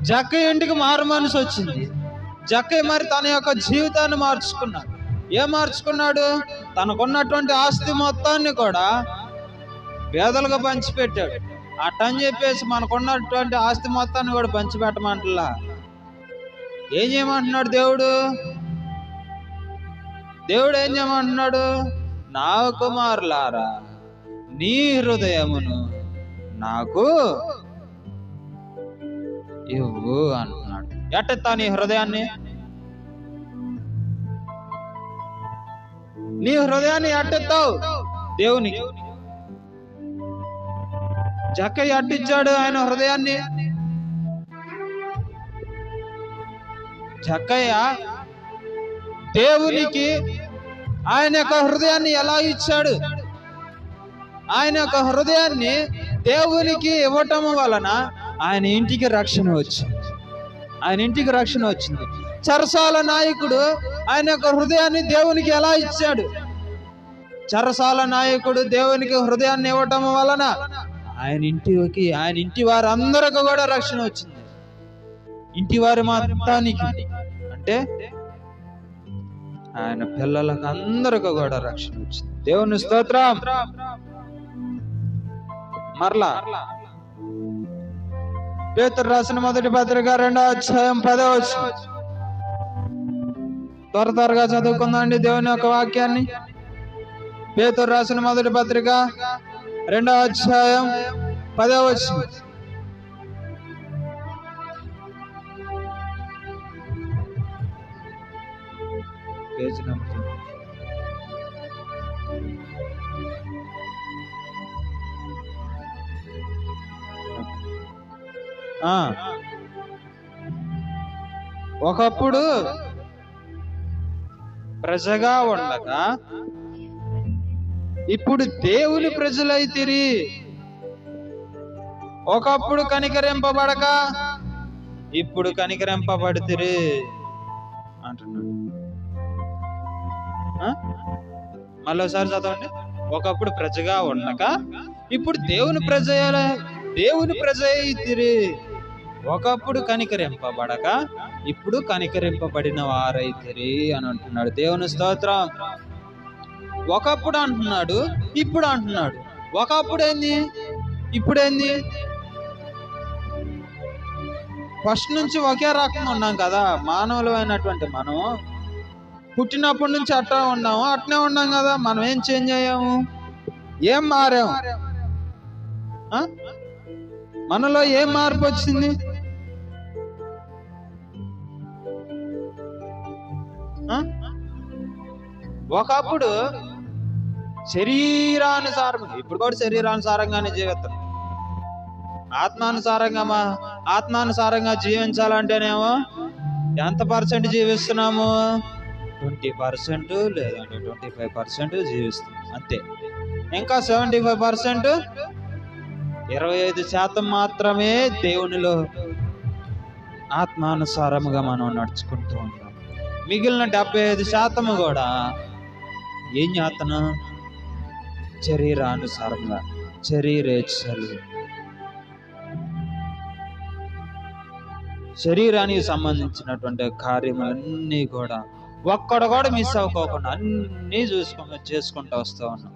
జక్కయ్య ఇంటికి మారు మనసు వచ్చింది. జక్కయ్య మరి తన యొక్క జీవితాన్ని మార్చుకున్నాడు. ఏం మార్చుకున్నాడు? తనకున్నటువంటి ఆస్తి మొత్తాన్ని కూడా పేదలుగా పంచిపెట్టాడు. అట్టని చెప్పేసి మనకున్నటువంటి ఆస్తి మొత్తాన్ని కూడా పంచిపెట్టమంటలా. ఏం చేయమంటున్నాడు దేవుడు? దేవుడు ఏం చేయమంటున్నాడు? నా కుమారులారా, నీ హృదయమును నాకు ఇవ్వు అంటున్నాడు. ఎట్టెత్తా నీ హృదయాన్ని? నీ హృదయాన్ని ఎట్టెత్తావు దేవునికి? జక్కయ్య అట్టించాడు ఆయన హృదయాన్ని. జక్కయ్య దేవునికి ఆయన యొక్క హృదయాన్ని ఎలా ఇచ్చాడు? ఆయన యొక్క హృదయాన్ని దేవునికి ఇవ్వటం వలన ఆయన ఇంటికి రక్షణ వచ్చింది. ఆయన ఇంటికి రక్షణ వచ్చింది. చెరసాల నాయకుడు ఆయన యొక్క హృదయాన్ని దేవునికి ఎలా ఇచ్చాడు? చెరసాల నాయకుడు దేవునికి హృదయాన్ని ఇవ్వటం వలన ఆయన ఇంటికి, ఆయన ఇంటి వారందరికీ కూడా రక్షణ వచ్చింది. ఇంటి వారి మొత్తానికి అంటే ఆయన పిల్లలకు అందరికీ కూడా రక్షణ వచ్చింది. దేవుని స్తోత్రం. మరలా పేతురు రాసిన మొదటి పత్రిక 2వ అధ్యాయం 10వ వచనం త్వరగా చదువుకుందాండి దేవుని యొక్క వాక్యాన్ని. పేతురు రాసిన మొదటి పత్రిక 2వ అధ్యాయం 10వ వచనం. పేజీ నెంబర్ ఒకప్పుడు ప్రజగా ఉండగా ఇప్పుడు దేవుని ప్రజలైతిరి. ఒకప్పుడు కనికరింపబడక ఇప్పుడు కనికరింపబడితిరి అంటున్నాడు. మళ్ళీసారి చదవండి. ఒకప్పుడు ప్రజగా ఉండక ఇప్పుడు దేవుని ప్రజ అయితిరి. ఒకప్పుడు కనికరింపబడక ఇప్పుడు కనికరింపబడిన వారైతిరి అని అంటున్నాడు. దేవుని స్తోత్రం. ఒకప్పుడు అంటున్నాడు, ఇప్పుడు అంటున్నాడు. ఒకప్పుడు ఏంది, ఇప్పుడేంది? ఫస్ట్ నుంచి ఒకే రకంగా ఉన్నాం కదా. మానవులు అయినటువంటి మనం పుట్టినప్పటి నుంచి అట్లా ఉన్నాము, అట్నే ఉన్నాం కదా. మనం ఏం చేంజ్ అయ్యాము? ఏం మారాము? మనలో ఏం మార్పు వచ్చింది? ఒకప్పుడు శరీరానుసారం, ఇప్పుడు కూడా శరీరానుసారంగానే జీవిస్తాం. ఆత్మానుసారంగా జీవించాలంటేనేమో ఎంత పర్సెంట్ జీవిస్తున్నాము? 20% లేదంటే 25% జీవిస్తున్నాం అంతే. ఇంకా 75%, 25% మాత్రమే దేవునిలో ఆత్మానుసారముగా మనం నడుచుకుంటూ ఉంటాం. మిగిలిన 75% కూడా ఏం చేస్తున్నాం? శరీరానుసారంగా, శరీరేచ్ఛలు, శరీరానికి సంబంధించినటువంటి కార్యములన్నీ కూడా ఒక్కడ కూడా మిస్ అవ్వకోకుండా అన్నీ చేసుకుంటూ వస్తూ ఉన్నాం.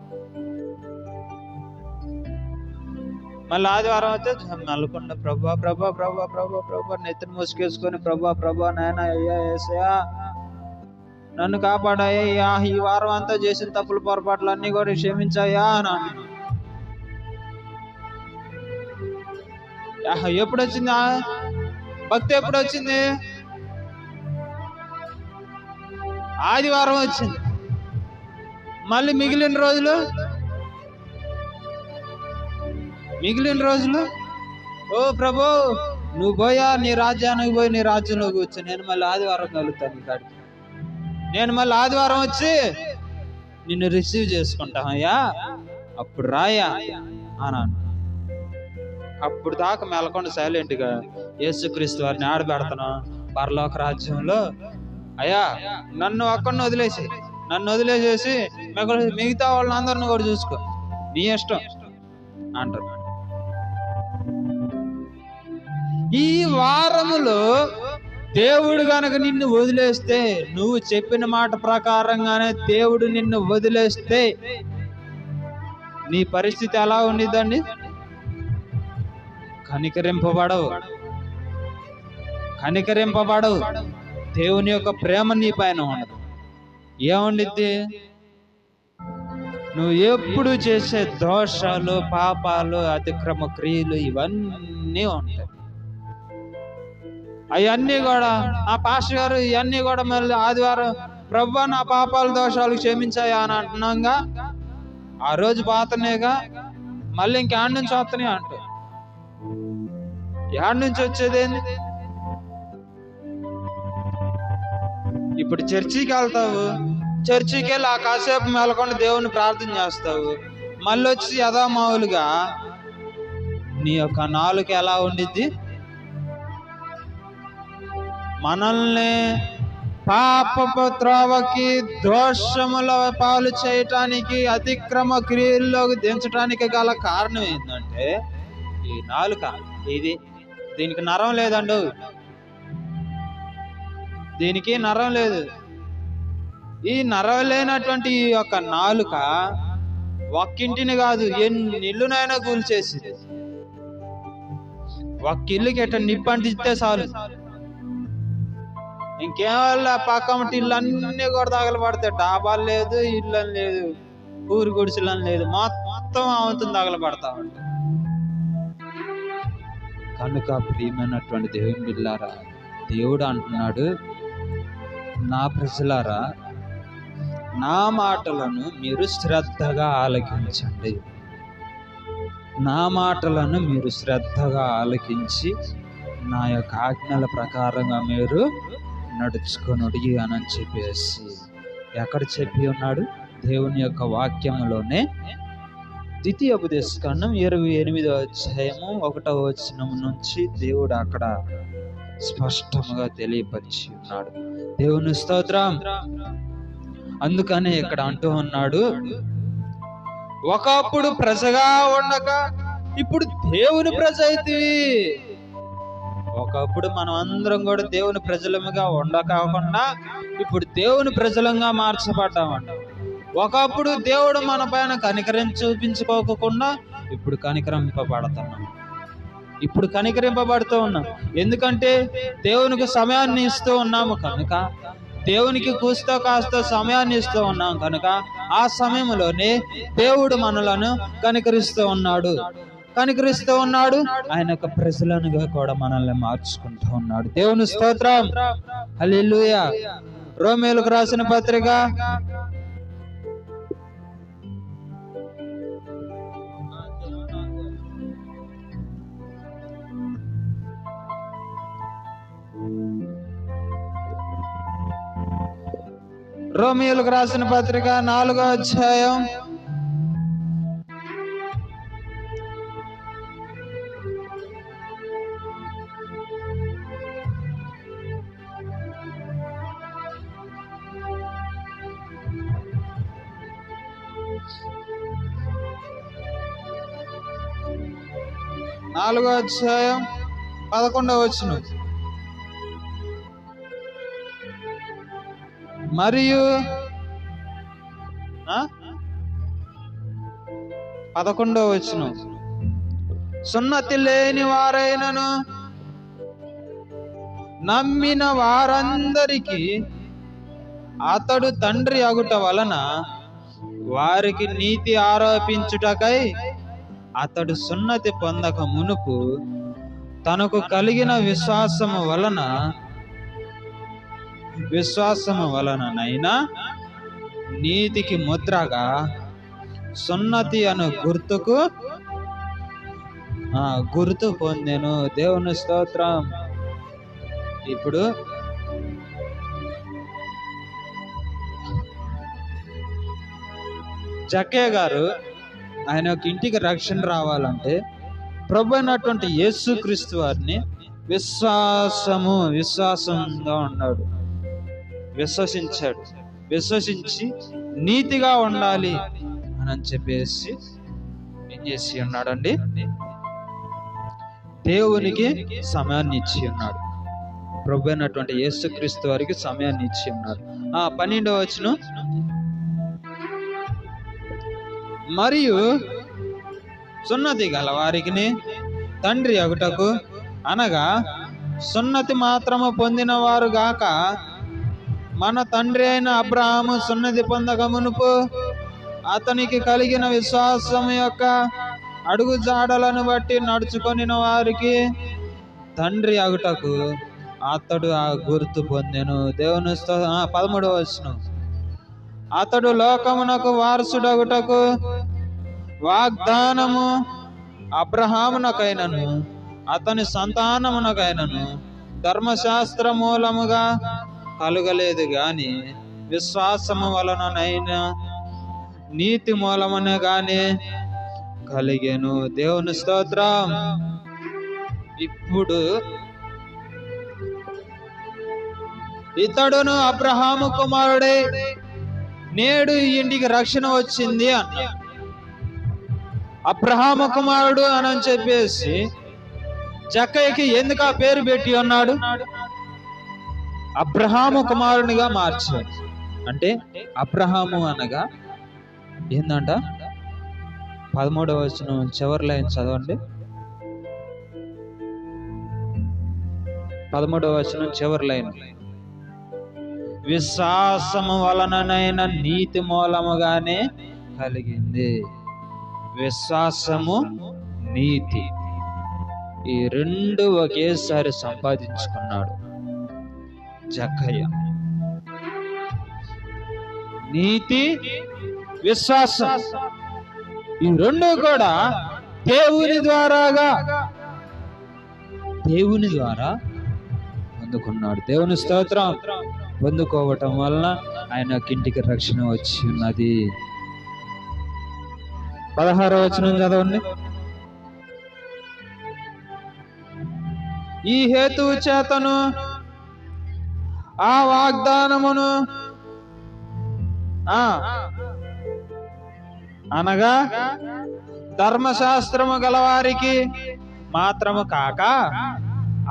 మళ్ళీ ఆదివారం అయితే మెల్లకుండా ప్రభా ప్రభా ప్రభా ప్రభా ప్రభా నెత్తిని మూసుకేసుకొని ప్రభా నాయన అయ్యా యేసయ్యా నన్ను కాపాడాయ్యా, ఈ వారం అంతా చేసిన తప్పులు పొరపాట్లు అన్నీ కూడా క్షమించాయా అని. ఎప్పుడు వచ్చింది భక్తి? ఎప్పుడు వచ్చింది? ఆదివారం వచ్చింది. మళ్ళీ మిగిలిన రోజులు ఓ ప్రభు నువ్వు పోయా, నీ రాజ్యానికి పోయి నీ రాజ్యంలో కూర్చో, నేను మళ్ళీ ఆదివారం కలుగుతాను కాడికి. నేను మళ్ళీ ఆదివారం వచ్చి నిన్ను రిసీవ్ చేసుకుంటానయ్యా, అప్పుడు రాయా అన్నాను. అప్పుడు దాకా మెలకొండ సైలెంట్గా యేసుక్రీస్తు వారిని ఆడబెడతాను పరలోక రాజ్యంలో. అయ్యా నన్ను వదిలేసేసి మిగతా వాళ్ళందరిని కూడా చూసుకో, నీ ఇష్టం అంటారు. ఈ వారములో దేవుడు గనక నిన్ను వదిలేస్తే, నువ్వు చెప్పిన మాట ప్రకారంగానే దేవుడు నిన్ను వదిలేస్తే నీ పరిస్థితి ఎలా ఉండిద్దండి? కనికరింపబడవు. దేవుని యొక్క ప్రేమ నీ పైన ఉండదు. ఏముండిద్ది? నువ్వు ఎప్పుడు చేసే దోషాలు, పాపాలు, అతిక్రమ క్రియలు ఇవన్నీ ఉంటాయి. అవన్నీ కూడా ఆ పాస్టర్ గారు ఇవన్నీ కూడా మళ్ళీ ఆదివారం ప్రభువా నా పాపాలు దోషాలు క్షమించాయా అని అంటున్నాగా, ఆ రోజు పాతనేగా, మళ్ళీ ఇంకేడి నుంచి వస్తున్నాయి అంట. ఏడు నుంచి వచ్చేదేంది? ఇప్పుడు చర్చికి వెళ్తావు, చర్చికి వెళ్ళి ఆ కాసేపు మెలకుండా దేవుని ప్రార్థన చేస్తావు, మళ్ళీ వచ్చి యథామావులుగా నీ యొక్క నాలుక ఎలా ఉండిద్ది? మనల్ని పాపపు త్రోవకి, దోషముల పాలు చేయటానికి, అతిక్రమ క్రియల్లోకి దించడానికి గల కారణం ఏంటంటే ఈ నాలుక. దీనికి నరం లేదండు, దీనికి నరం లేదు. ఈ నరం లేనటువంటి ఈ యొక్క నాలుక ఒక్కింటిని కాదు ఎన్ని ఇల్లునైనా కూల్చేసి, ఒక్క ఇల్లుకి ఎట్ట నిప్పు అంటిస్తే చాలు, ఇంకేమల్ల పక్కమటి ఇల్లు అన్నీ కూడా తగలబడతాయి. డాబాలు లేదు, ఇల్లు అని లేదు, ఊరు గుడిసెలు అని లేదు, మొత్తం అవంతం తగలబడతా ఉంటాయి. కనుక ప్రియమైనటువంటి దేవుని బిడ్డలారా, దేవుడు అంటున్నాడు, నా ప్రజలారా నా మాటలను మీరు శ్రద్ధగా ఆలకించండి. నా మాటలను మీరు శ్రద్ధగా ఆలకించి నా యొక్క ఆజ్ఞల ప్రకారంగా మీరు నడుచుకొనుడి అని చెప్పేసి ఎక్కడ చెప్పి ఉన్నాడు? దేవుని యొక్క వాక్యములోనే ద్వితీయోపదేశకాండం 28వ అధ్యాయము 1వ వచనం నుంచి దేవుడు అక్కడ స్పష్టముగా తెలియపరిచి ఉన్నాడు. దేవుని స్తోత్రం. అందుకనే ఇక్కడ అంటూ ఉన్నాడు, ఒకప్పుడు ప్రజగా ఉండక ఇప్పుడు దేవుని ప్రజ అయితివి. ఒకప్పుడు మనం అందరం కూడా దేవుని ప్రజలముగా ఉండకాకుండా ఇప్పుడు దేవుని ప్రజలంగా మార్చబడ్డామంట. ఒకప్పుడు దేవుడు మన పైన కనికరం చూపించుకోకుండా ఇప్పుడు కనికరింపబడుతున్నాం. ఇప్పుడు కనికరింపబడుతూ ఉన్నాం. ఎందుకంటే దేవునికి సమయాన్ని ఇస్తూ ఉన్నాము కనుక, దేవునికి కూస్తో కాస్తో సమయాన్ని ఇస్తూ ఉన్నాం కనుక ఆ సమయంలోనే దేవుడు మనలను కనికరిస్తూ ఉన్నాడు. ఆయన యొక్క ప్రజలనుగా కూడా మనల్ని మార్చుకుంటూ ఉన్నాడు. దేవుని స్తోత్రం. హల్లెలూయా. రోమీయులకు రాసిన పత్రిక 4వ అధ్యాయం 11వ వచనం. మరియు 11వ వచనం, సున్నతి లేని వారైనను నమ్మిన వారందరికీ అతడు తండ్రి అగుట వలన వారికి నీతి ఆరోపించుటకై అతడు సున్నతి పొందక మునుపు తనకు కలిగిన విశ్వాసము వలననైనా నీతికి ముద్రగా సున్నతి అను గుర్తు పొందెను. దేవుని స్తోత్రం. ఇప్పుడు జక్కయ్య గారు ఆయన యొక్క ఇంటికి రక్షణ రావాలంటే ప్రభు అయినటువంటి యేసుక్రీస్తు వారిని విశ్వాసంగా ఉన్నాడు, విశ్వసించి నీతిగా ఉండాలి అని చెప్పేసి ఏం చేసి ఉన్నాడండి? దేవునికి సమయాన్ని ఇచ్చి ఉన్నాడు. ప్రభు అయినటువంటి యేసుక్రీస్తు వారికి సమయాన్ని ఇచ్చి ఉన్నాడు. 12వ వచనం, మరియు సున్నతి గల వారికి తండ్రి అగుటకు, అనగా సున్నతి మాత్రము పొందిన వారు గాక మన తండ్రి అయిన అబ్రహాము సున్నతి పొందక మునుపు అతనికి కలిగిన విశ్వాసం యొక్క అడుగు జాడలను బట్టి నడుచుకొనిన వారికి తండ్రి అగుటకు అతడు ఆ గుర్తు పొందెను. దేవుని 13వ వచనం, అతడు లోకమునకు వారసుడగుటకు వాగ్దానము అబ్రహామునకైనను అతని సంతానమునకైనను ధర్మశాస్త్ర మూలముగా కలుగలేదు గాని విశ్వాసము వలననైనా నీతి మూలమునే గాని కలిగెను. దేవుని స్తోత్రం. ఇప్పుడు ఇతడును అబ్రహాము కుమారుడే, నేడు ఈ ఇంటికి రక్షణ వచ్చింది అన్న. అబ్రహాము కుమారుడు అని చెప్పేసి జక్కయ్యకి ఎందుకు ఆ పేరు పెట్టి ఉన్నాడు? అబ్రహాము కుమారునిగా మార్చాడు. అంటే అబ్రహాము అనగా ఏందంట? 13వ వచనం చివరి లైన్ చదవండి. 13వ వచనం చివరి లైన్, విశ్వాసము వలననైనా నీతి మూలముగానే కలిగింది. విశ్వాసము, నీతి, ఈ రెండు ఒకేసారి సంపాదించుకున్నాడు జక్కయ్య. నీతి, విశ్వాసం, ఈ రెండు కూడా దేవుని ద్వారా అందుకున్నాడు. దేవుని స్తోత్రం. పొందుకోవటం వలన ఆయన ఇంటికి రక్షణ వచ్చి ఉన్నది. 16వ వచనం చదవండి. ఈ హేతువు చేతను ఆ వాగ్దానమును అనగా ధర్మశాస్త్రము గలవారికి మాత్రము కాక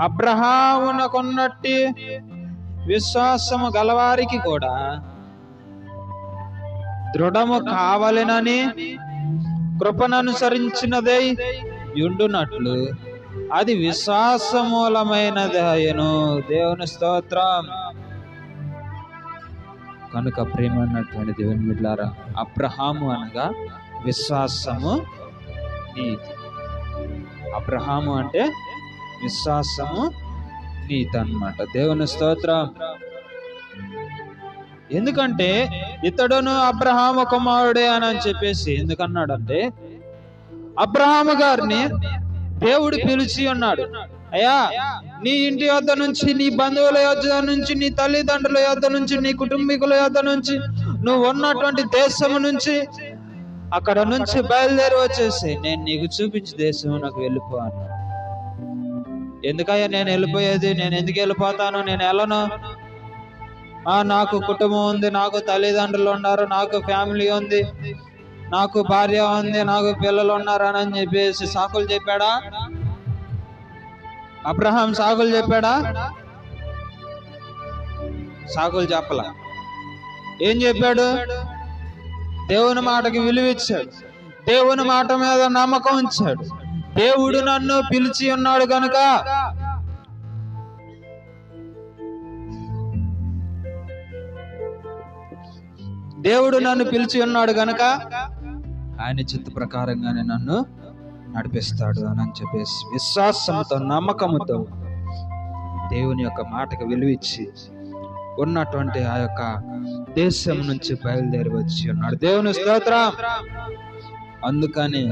అబ్రహామునకున్నట్టి విశ్వాసము గలవారికి కూడా దృఢము కావలెనని కృపననుసరించినదై యుండునట్లు అది విశ్వాసమూలమైనది అయ్యను. దేవుని స్తోత్రం. కనుక ప్రేమ అన్నటువంటి దేవుని బిడ్డలారా, అబ్రహాము అనగా విశ్వాసము నీతి. అబ్రహాము అంటే విశ్వాసము నీతి అన్నమాట. దేవుని స్తోత్రం. ఎందుకంటే ఇతడును అబ్రహాము కుమారుడే అని చెప్పేసి ఎందుకన్నాడంటే, అబ్రహాము గారిని దేవుడు పిలిచి ఉన్నాడు, అయ్యా నీ ఇంటి వద్ద నుంచి, నీ బంధువుల యొద్ద నుంచి, నీ తల్లిదండ్రుల యొద్ద నుంచి, నీ కుటుంబీకుల యొద్ద నుంచి, నువ్వు ఉన్నటువంటి దేశము నుంచి, అక్కడ నుంచి బయలుదేరి వచ్చేసి నేను నీకు చూపించి దేశం నాకు వెళ్ళిపో అన్నాడు. ఎందుకయ్యా నేను వెళ్ళిపోయేది? నేను ఎందుకు వెళ్ళిపోతాను? నేను వెళ్ళను. నాకు కుటుంబం ఉంది, నాకు తల్లిదండ్రులు ఉన్నారు, నాకు ఫ్యామిలీ ఉంది, నాకు భార్య ఉంది, నాకు పిల్లలు ఉన్నారు అని చెప్పేసి సాకులు చెప్పాడా? అబ్రహాం సాకులు చెప్పాడా? సాకులు చెప్పలా. ఏం చెప్పాడు? దేవుని మాటకి విలువ ఇచ్చాడు, దేవుని మాట మీద నమ్మకం ఉంచాడు. దేవుడు నన్ను పిలిచి ఉన్నాడు కనుక ఆయన చిత్త ప్రకారంగానే నన్ను నడిపిస్తాడు అని చెప్పేసి విశ్వాసంతో, నమ్మకంతో దేవుని యొక్క మాటకు విలువిచ్చి ఉన్నటువంటి ఆ యొక్క దేశం నుంచి బయలుదేరి వచ్చి ఉన్నాడు. దేవుని స్తోత్రం. అందుకని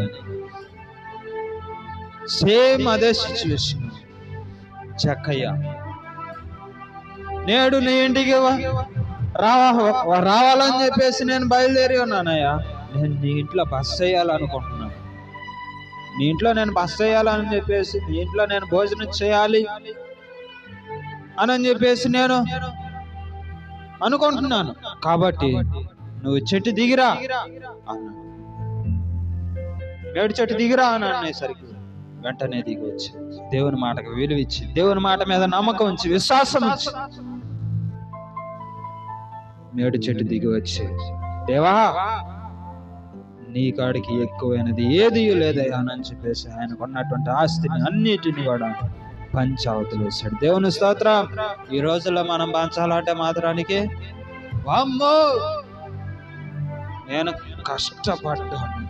సేమ్ అదే సిచ్యువేషన్. చక్కయ్య, నేడు నీ ఇంటికి రావాలని చెప్పేసి నేను బయలుదేరి ఉన్నానయ్యా. నేను నీ ఇంట్లో బస్ చేయాలనుకుంటున్నాను. నీ ఇంట్లో నేను బస్ చేయాలని చెప్పేసి, నీ ఇంట్లో నేను భోజనం చేయాలి అని చెప్పేసి నేను అనుకుంటున్నాను. కాబట్టి నువ్వు చెట్టు దిగిరా అన్నా. నేడు చెట్టు దిగిరా అని అనేసరికి వెంటనే దిగి వచ్చి దేవుని మాటకు విలువిచ్చి, దేవుని మాట మీద నమ్మకం ఉంచి, విశ్వాసం ఉంచి నేడు చెట్టు దిగి వచ్చి, దేవా నీ కాడికి ఎక్కువైనది ఏది లేదయ్యా అని చెప్పేసి ఆయనకు ఉన్నటువంటి ఆస్తిని అన్నిటిని కూడా పంచావతులు వేశాడు. దేవుని స్తోత్రం. ఈ రోజుల్లో మనం పంచాలంటే మాత్రానికి వామ్మో నేను కష్టపడ్డాను.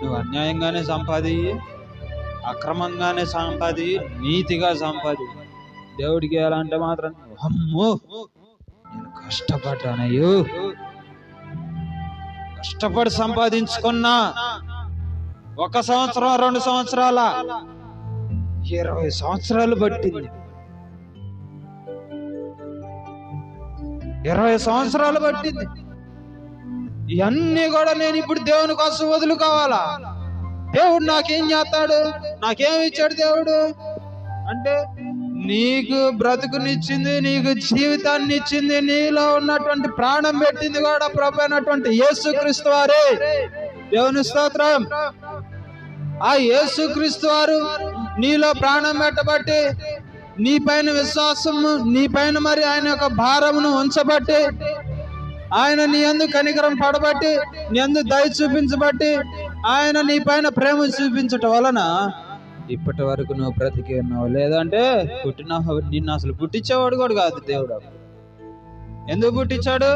నువ్వు అన్యాయంగానే సంపాది, అక్రమంగానే సంపాది, నీతిగా సంపాది, దేవుడికి ఎలా అంటే మాత్రం అమ్మో నేను కష్టపడ్డానయ్యో, కష్టపడి సంపాదించుకున్నా 1 సంవత్సరం 2 సంవత్సరాల 20 సంవత్సరాలు పట్టింది. 20 సంవత్సరాలు పట్టింది. ఇవన్నీ కూడా నేను ఇప్పుడు దేవుని కోసం వదులుకోవాలా? దేవుడు నాకేం చేస్తాడు? నాకేం ఇచ్చాడు దేవుడు అంటే, నీకు బ్రతుకునిచ్చింది, నీకు జీవితాన్ని ఇచ్చింది, నీలో ఉన్నటువంటి ప్రాణం పెట్టింది కూడా ప్రభు అయినటువంటి యేసుక్రీస్తు వారే. దేవుని స్తోత్రం. ఆ యేసుక్రీస్తు వారు నీలో ప్రాణం పెట్టబట్టి, నీ పైన విశ్వాసము, నీ పైన మరి ఆయన యొక్క భారమును ఉంచబట్టి, ఆయన నీ యందు కనికరం పడబట్టి, నీ యందు దయ చూపించబట్టి, ఆయన నీ పైన ప్రేమ చూపించటం వలన ఇప్పటి వరకు నువ్వు బ్రతికి ఉన్నావు. లేదంటే నిన్ను అసలు పుట్టించేవాడు కూడా కాదు దేవుడు. ఎందుకు పుట్టించాడు?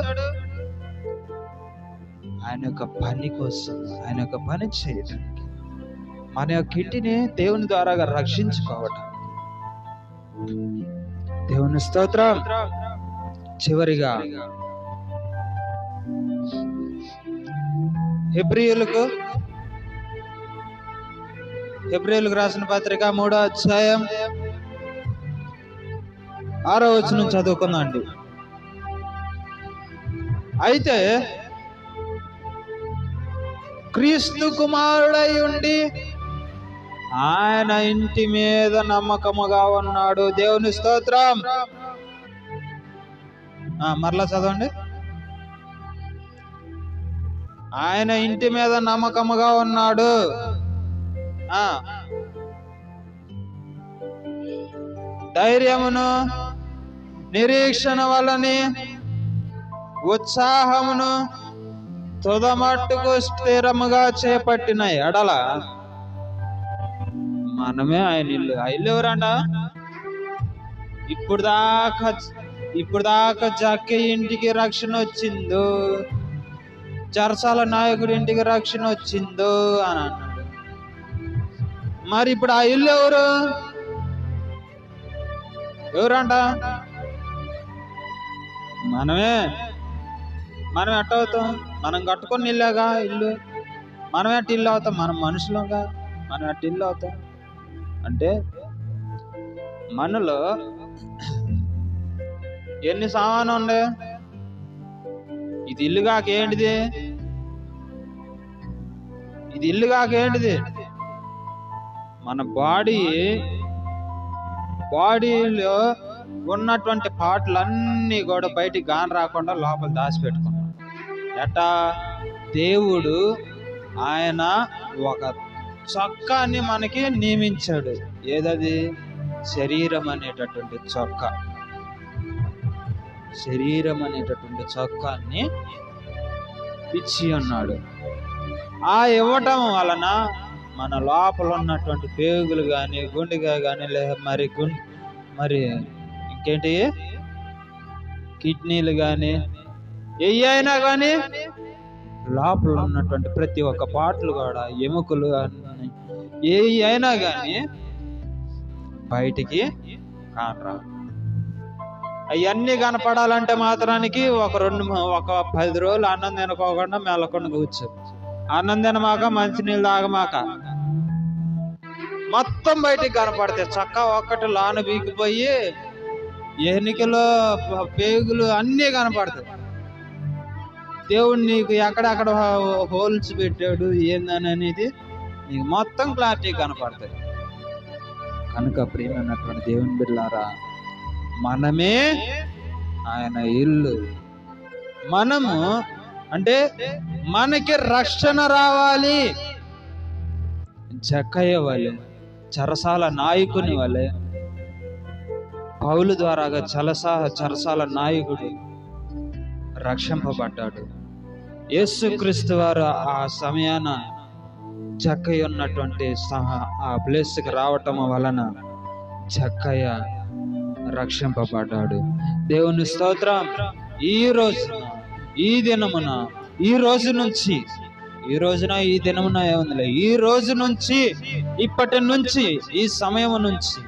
ఆయన యొక్క పని కోసం, ఆయన యొక్క పని చేయటానికి, మన యొక్క ఇంటిని దేవుని ద్వారా రక్షించుకోవటం. దేవుని స్తోత్రం. చివరిగా హెబ్రీయులకు రాసిన పత్రిక 3వ అధ్యాయం 6వ వచనం చదువుకుందండి. అయితే క్రీస్తు కుమారుడై ఉండి ఆయన ఇంటి మీద నమ్మకముగా ఉన్నాడు. దేవుని స్తోత్రం. మరలా చదవండి. ఆయన ఇంటి మీద నమ్మకముగా ఉన్నాడు. ధైర్యమును నిరీక్షణ వలని ఉత్సాహమును తుదమట్టుకు స్థిరముగా చేపట్టిన ఎడల మనమే ఆయన ఇల్లు. ఆ ఇల్లు ఎవరంట? ఇప్పుడు దాకా జక్కయ్య ఇంటికి రక్షణ వచ్చిందో, చెరసాల నాయకుడి ఇంటికి రక్షణ వచ్చిందో అని అన్నాడు. మరి ఇప్పుడు ఆ ఇల్లు ఎవరంట? మనమే. మనం ఎట్ట అవుతాం? మనం కట్టుకొని ఇల్లాగా ఇల్లు. మనం ఎట్ట ఇల్లు అవుతాం? మనం మనుషులంగా మనం ఎట్ట ఇల్లు అవుతాం అంటే, మనలో ఎన్ని సామాను ఉండే? ఇది ఇల్లు కాకేంటిది? ఇది ఇల్లు కాకేంటిది? మన బాడీలో ఉన్నటువంటి పాటలన్నీ కూడా బయటికి గాని రాకుండా లోపల దాచిపెట్టుకున్నాం. ఎట్టా? దేవుడు ఆయన ఒక చొక్కాని మనకి నియమించాడు. ఏదది? శరీరం అనేటటువంటి చొక్కా. శరీరం అనేటటువంటి చొక్కాన్ని ఇచ్చి ఉన్నాడు. ఆ ఇవ్వటం వలన మన లోపల ఉన్నటువంటి పేగులు కానీ, గుండెగా కానీ, మరి ఇంకేంటి, కిడ్నీలు కానీ, అయినా కానీ, లోపల ఉన్నటువంటి ప్రతి ఒక్క పాటలు కూడా, ఎముకలు కానీ, అయినా కానీ బయటికి కానరా. అవన్నీ కనపడాలంటే మాత్రానికి ఒక 10 రోజులు అన్నం తినకోకుండా మెల్లకుండా కూర్చో. అన్నం తినమాక, మంచినీళ్ళు తాగమాక, మొత్తం బయటికి కనపడతాయి. చక్క ఒక్కటి లాన బీగిపోయి ఎన్నికలు, పేగులు అన్నీ కనపడతాయి. దేవుడు నీకు ఎక్కడెక్కడ హోల్స్ పెట్టాడు ఏందని అనేది నీకు మొత్తం క్లారిటీ కనపడతాయి. కనుక ప్రియమైనటువంటి దేవుని బిడ్డలారా, మనమే ఆయన ఇల్లు. మనము అంటే మనకి రక్షణ రావాలి. జక్కయ్య వలె, చెరసాల నాయకుని వలె, పౌలు ద్వారాగా చెరసాల నాయకుడు రక్షింపబడ్డాడు. యేసుక్రీస్తు వారు ఆ సమయాన జక్కయ్య ఉన్నటువంటి ఆ ప్లేస్కి రావటం వలన జక్కయ్య రక్షింపబడ్డాడు. దేవుని స్తోత్రం. ఈ దినమున ఏముందిలే, ఈ రోజు నుంచి, ఇప్పటి నుంచి, ఈ సమయం నుంచి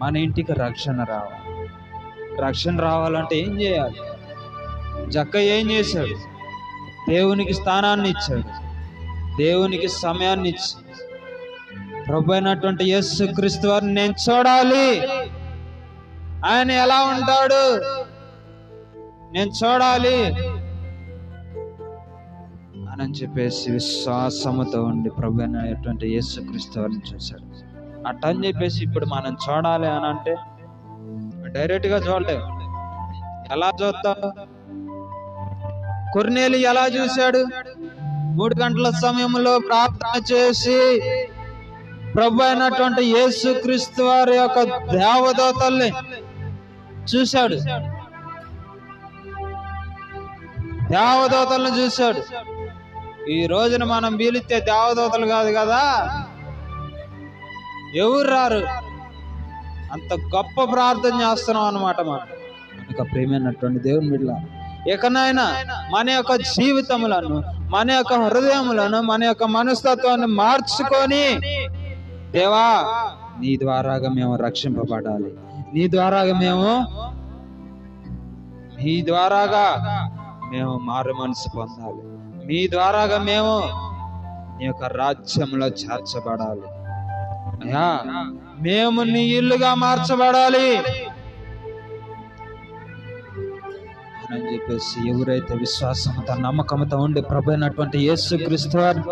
మన ఇంటికి రక్షణ రావాలి. రక్షణ రావాలంటే ఏం చేయాలి? జక్కయ్య ఏం చేశాడు? దేవునికి స్థానాన్ని ఇచ్చాడు. దేవునికి సమయాన్ని ఇచ్చి, ప్రభు అయినటువంటి యేసుక్రీస్తు వారిని నేను చూడాలి, ఆయన ఎలా ఉంటాడు నేను చూడాలి అని చెప్పేసి విశ్వాసముతో ఉండి ప్రభు అయినటువంటి యేసుక్రీస్తు వారిని చూశాడు. అట్టని చెప్పేసి ఇప్పుడు మనం చూడాలి అని అంటే డైరెక్ట్ గా చూడలేవు. ఎలా చూస్తావు? కొర్నేలి ఎలా చూశాడు? 3 గంటల సమయంలో ప్రార్థన చేసి ప్రభు అయినటువంటి యేసుక్రీస్తు వారి యొక్క దేవదూతల్ని చూశాడు. దేవదూతలను చూశాడు. ఈ రోజున మనం పీలిస్తే దేవదూతలు కాదు కదా, ఎవరు రారు. అంత గొప్ప ప్రార్థన చేస్తున్నాం అన్నమాట మనం. కనుక ప్రియమైనటువంటి దేవుని బిడ్డ, ఇకనైనా మన యొక్క జీవితములను, మన యొక్క హృదయములను, మన యొక్క మనస్తత్వాన్ని మార్చుకొని, దేవా నీ ద్వారాగా మేము రక్షింపబడాలి, నీ ద్వారాగా మేము మారు మనసు పొందాలి, మీ ద్వారాగా మేము నీ యొక్క రాజ్యంలో చేర్చబడాలి అయ్యా, మేము నీ ఇల్లుగా మార్చబడాలి. అని చెప్పేసి ఎవరైతే విశ్వాసంతో నమ్మకంతో ఉండి ప్రభు అయినటువంటి యేసుక్రీస్తు వారు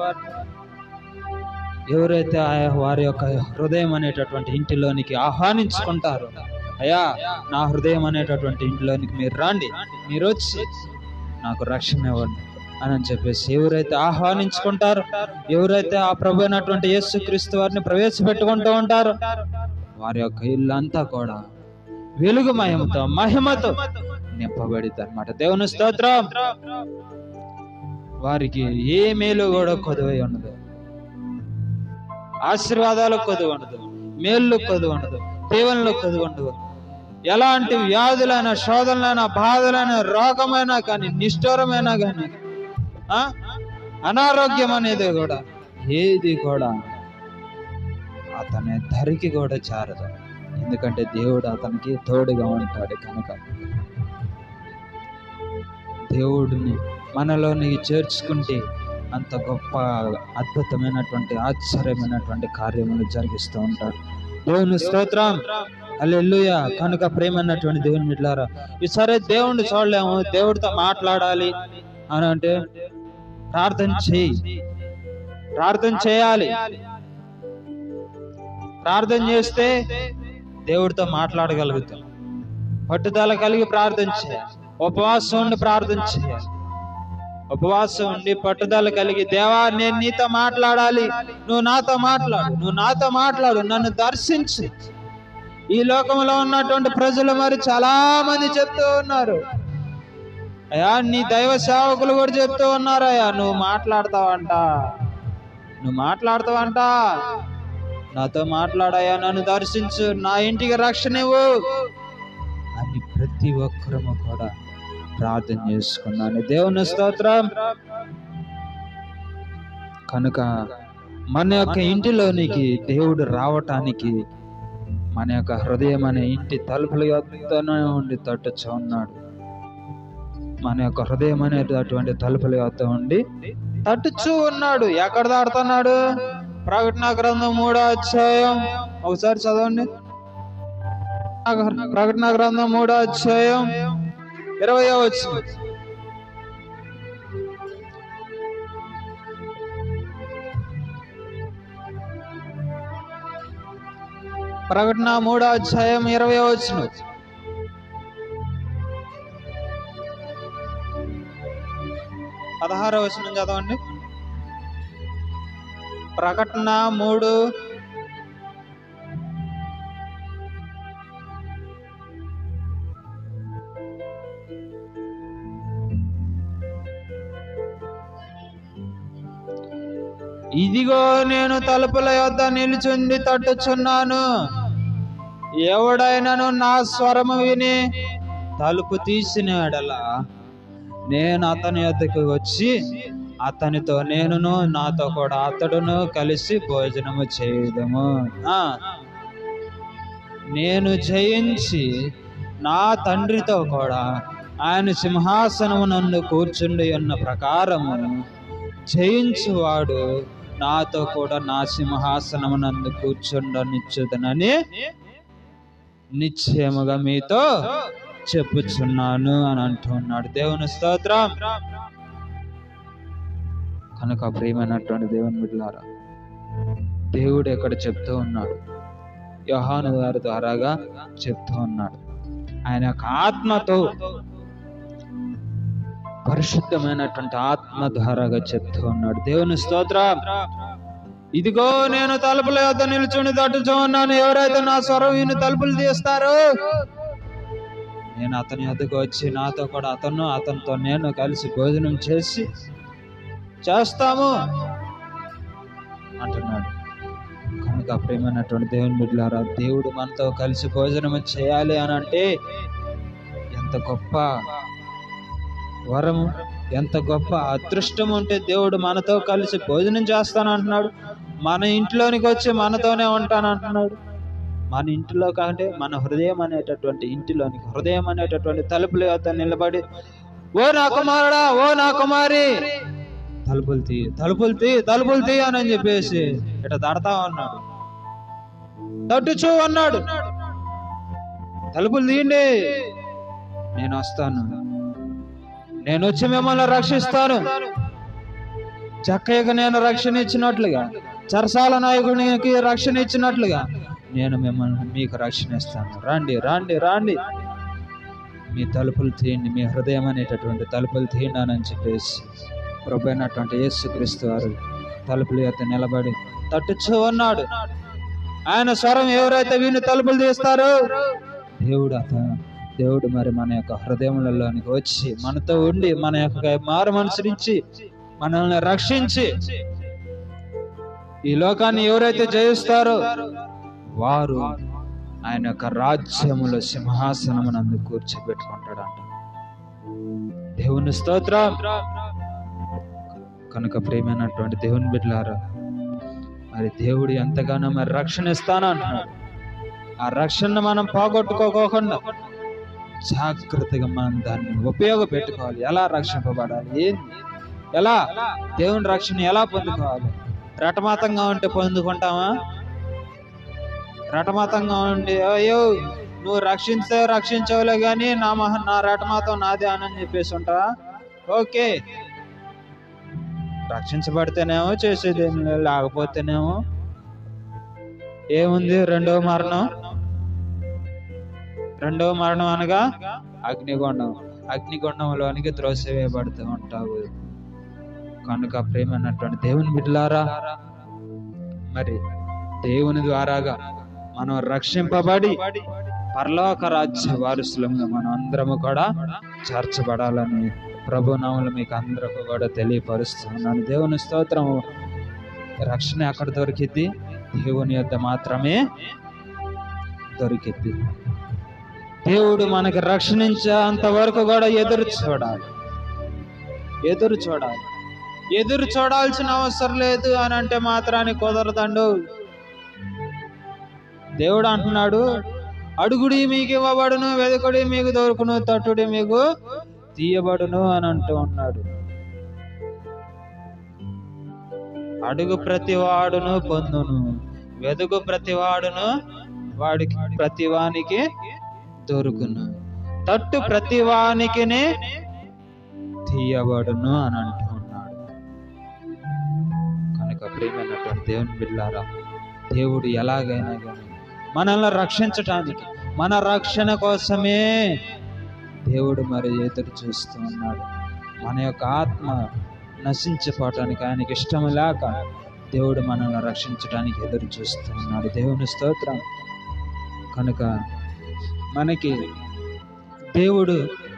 ఎవరైతే వారి యొక్క హృదయం అనేటటువంటి ఇంటిలోనికి ఆహ్వానించుకుంటారో, అయ్యా నా హృదయం అనేటటువంటి ఇంటిలోనికి మీరు రండి, మీరు వచ్చి నాకు రక్షణ ఇవ్వండి అని చెప్పేసి ఎవరైతే ఆహ్వానించుకుంటారో, ఎవరైతే ఆ ప్రభు అయినటువంటి యేసుక్రీస్తు వారిని ప్రవేశపెట్టుకుంటూ ఉంటారో వారి యొక్క ఇల్లంతా కూడా వెలుగుమయంతో మహిమతో నింపబడిద్ది అన్నమాట. దేవుని స్తోత్రం. వారికి ఏ మేలు కూడా కొదువై ఉండదు, ఆశీర్వాదాలు కొదువు ఉండదు, మేళ్ళు కొదువు ఉండదు, దీవెనలు కొదువు ఉండదు. ఎలాంటి వ్యాధులైనా, శోధనలైనా, బాధలైనా, రోగమైనా కానీ, నిష్ఠూరమైనా కానీ, అనారోగ్యం అనేది కూడా ఏది కూడా అతని ధరికి కూడా చేరదు. ఎందుకంటే దేవుడు అతనికి తోడుగా ఉంటాడు కనుక. దేవుడిని మనలోనికి చేర్చుకుంటే అంత గొప్ప అద్భుతమైనటువంటి ఆశ్చర్యమైనటువంటి కార్యములు జరిగిస్తూ ఉంటాడు. దేవుని స్తోత్రం. హల్లెలూయా. కనుక ప్రేమైనటువంటి దేవుని బిడ్డలారా, ఈసారి దేవుణ్ణి చూడలేము, దేవుడితో మాట్లాడాలి అని అంటే ప్రార్థన చేయాలి. ప్రార్థన చేస్తే దేవుడితో మాట్లాడగలుగుతాం. పట్టుదల కలిగి ప్రార్థన చేయాలి, ఉపవాసం ఉండి ప్రార్థన చేయాలి. ఉపవాసం ఉండి పట్టుదల కలిగి, దేవా నేను నీతో మాట్లాడాలి, నువ్వు నాతో మాట్లాడు, నన్ను దర్శించు. ఈ లోకంలో ఉన్నటువంటి ప్రజలు మరి చాలా మంది చెప్తూ ఉన్నారు, అయ్యా నీ దైవ సేవకులు కూడా చెప్తూ ఉన్నారు, అయ్యా నువ్వు మాట్లాడతావంట, నాతో మాట్లాడయ్యా, నన్ను దర్శించు, నా ఇంటికి రక్షణ ఇవ్వు అని ప్రతి ఒక్కరము కూడా ప్రార్థన చేసుకున్నాను. దేవుని స్తోత్రం. కనుక మన యొక్క ఇంటిలోనికి దేవుడు రావటానికి మన యొక్క హృదయం అనే ఇంటి తలుపుల యొద్దనే ఉండి తట్టుచూ ఉన్నాడు. మన యొక్క హృదయం అనేటటువంటి తలుపుల యొద్ద ఉండి తట్టుచూ ఉన్నాడు. ఎక్కడ దాడుతున్నాడు? ప్రకటన గ్రంథం 3వ అధ్యాయం ఒకసారి చదవండి. ప్రకటన గ్రంథం 3వ అధ్యాయం 20వ వచనం. ప్రకటన 3వ అధ్యాయం 20వ వచనం. పదహారవ వచనం చదవండి. ప్రకటన 3 ఇదిగో నేను తలుపుల యొద్ద నిలుచుండి తట్టుచున్నాను, ఎవడైనను నా స్వరము విని తలుపు తీసిన ఎడల నేను అతని యొద్దకు వచ్చి అతనితో నేనును నాతో కూడా అతడును కలిసి భోజనము చేయదము. నేను జయించి నా తండ్రితో కూడా ఆయన సింహాసనము నందు కూర్చుండి ఉన్న ప్రకారము జయించువాడు నాతో కూడా నా సింహాసనము నందు కూర్చుండనిచ్చుదనని నిశ్చయముగా మీతో చెప్పుచున్నాను అని అంటున్నాడు. దేవుని స్తోత్రం. కనుక ప్రియమైనటువంటి దేవుని బిడ్డలారా, దేవుడు ఎక్కడ చెప్తూ ఉన్నాడు? యోహాను గారి ద్వారాగా చెప్తూ ఉన్నాడు. ఆయన యొక్క ఆత్మతో, పరిశుద్ధమైనటువంటి ఆత్మ ద్వారాగా చెప్తూ ఉన్నాడు. దేవుని స్తోత్రం. ఇదిగో నేను తలుపుల యొద్ద నిలుచుని తట్టుచూ ఉన్నాను, ఎవరైతే నా స్వరం విని తలుపులు తీస్తారో నేను అతని యొద్దకు వచ్చి నాతో కూడా అతనితో నేను కలిసి భోజనం చేస్తాము అంటున్నాడు. కనుక ప్రేమైనటువంటి దేవుని బిడ్డలారా, దేవుడు మనతో కలిసి భోజనం చేయాలి అని అంటే ఎంత గొప్ప వరము, ఎంత గొప్ప అదృష్టం ఉంటే దేవుడు మనతో కలిసి భోజనం చేస్తాను అంటున్నాడు. మన ఇంట్లోనికి వచ్చి మనతోనే ఉంటాను అంటున్నాడు. మన ఇంటిలో కంటే మన హృదయం అనేటటువంటి ఇంటిలోనికి, హృదయం అనేటటువంటి తలుపుల యొద్ద నిలబడి, ఓ నా కుమారుడా, ఓ నా కుమారి, తలుపులు తీ అని చెప్పేసి ఇట్లా తడతా ఉన్నాడు, తట్టుచూ అన్నాడు. తలుపులు తీయండి, నేను వస్తాను, నేను వచ్చి మిమ్మల్ని రక్షిస్తాను. చక్కయ్యకు నేను రక్షణ ఇచ్చినట్లుగా, చెరసాల నాయకునికి రక్షణ ఇచ్చినట్లుగా నేను మిమ్మల్ని మీకు రక్షణ ఇస్తాను. రండి రండి రండి, మీ తలుపులు తీయండి, మీ హృదయం అనేటటువంటి తలుపులు తీయండి చెప్పేసి ప్రభు అయినటువంటి యేసుక్రీస్తు వారు తలుపులు ఎత్త నిలబడి తట్టుచూ ఉన్నాడు. ఆయన స్వరం ఎవరైతే వీని తలుపులు తీస్తారో దేవుడు మరి మన యొక్క హృదయములలోనికి వచ్చి మనతో ఉండి మన యొక్క మారు మనసునిచ్చి మనల్ని రక్షించి ఈ లోకాన్ని ఎవరైతే జయిస్తారో వారు ఆయన యొక్క రాజ్యములో సింహాసనమునందు కూర్చోబెట్టుకుంటాడంట. దేవుని స్తోత్రం. కనుక ప్రియమైనటువంటి దేవుని బిడ్డలారా, మరి దేవుడు ఎంతగానో మరి రక్షణ ఇస్తాను అంటున్నాడు. ఆ రక్షణను మనం పోగొట్టుకోకుండా జాగ్రత్తగా మనం దాన్ని ఉపయోగపెట్టుకోవాలి. ఎలా రక్షింపబడాలి, ఏంది, ఎలా దేవుని రక్షణ ఎలా పొందుకోవాలి? రటమాతంగా ఉంటే పొందుకుంటామా? రటమాతంగా ఉండి అయ్యో నువ్వు రక్షించవులే కానీ నా రటమాతం నాదే అని చెప్పేసి ఉంటావా? ఓకే, రక్షించబడితేనేమో చేసేదేమి, లేకపోతేనేమో ఏముంది? రెండవ మరణం అనగా అగ్నిగుండంలోనికి త్రోసివేయబడుతూ ఉంటావు. కనుక ప్రేమైనటువంటి దేవుని బిడ్డలారా, మరి దేవుని ద్వారాగా మనం రక్షింపబడి పరలోక రాజ్య వారసులుగా మనం అందరము కూడా చేర్చబడాలని ప్రభు నామములో మీకు అందరికీ కూడా తెలియపరుస్తున్నాను. దేవుని స్తోత్రం. రక్షణ ఎక్కడ దొరికిద్ది? దేవుని యొద్ద మాత్రమే దొరికిద్ది. దేవుడు మనకి రక్షణించేంత వరకు కూడా ఎదురు చూడాల్సిన అవసరం లేదు అని అంటే మాత్రానికి కుదరదండు. దేవుడు అంటున్నాడు, అడుగుడి మీకు ఇవ్వబడును, వెదకుడి మీకు దొరుకును, తట్టుడి మీకు తీయబడును అని అంటూ ఉన్నాడు. అడుగు ప్రతివాడును పొందును, వెదుగు ప్రతివాడును వాడికి ప్రతివానికి దొరుకును, తట్టు ప్రతివానికి తీయబడును అని అంటూ ఉన్నాడు. కనుక ప్రియమైనటువంటి దేవుని బిడ్డలారా, దేవుడు ఎలాగైనా కానీ మనల్ని రక్షించటానికి, మన రక్షణ కోసమే దేవుడు మరి ఎదురు చూస్తూ ఉన్నాడు. మన యొక్క ఆత్మ నశించిపోవటానికి ఆయనకి ఇష్టం లేక దేవుడు మనల్ని రక్షించడానికి ఎదురు చూస్తూ ఉన్నాడు. దేవుని స్తోత్రం. కనుక మనకి దేవుడు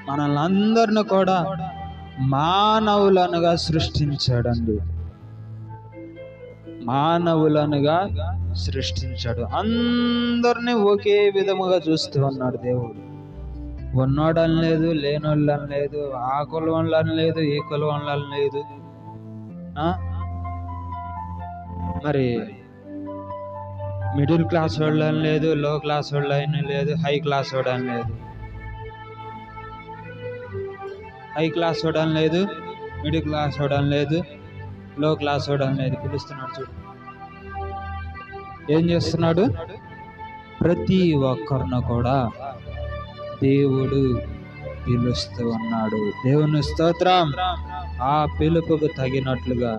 మనల్ని అందరిని కూడా మానవులనుగా సృష్టించాడండి. సృష్టించాడు. అందరినీ ఒకే విధముగా చూస్తూ ఉన్నాడు దేవుడు. ఉన్నోడని లేదు, లేనోళ్ళని లేదు, ఆ కులవని లేదు, ఈ కులవని లేదు, మరి మిడిల్ క్లాస్ వాళ్ళని లేదు, లో క్లాస్ వాళ్ళని లేదు, హై క్లాస్ వాడని లేదు, మిడిల్ క్లాస్ వాడని లేదు, లో క్లాస్ వాడని లేదు. పిలుస్తున్నాడు చూడు, ఏం చేస్తున్నాడు? ప్రతి ఒక్కరిని కూడా దేవుడు పిలుస్తూ ఉన్నాడు. దేవుని స్తోత్రం. ఆ పిలుపుకు తగినట్లుగా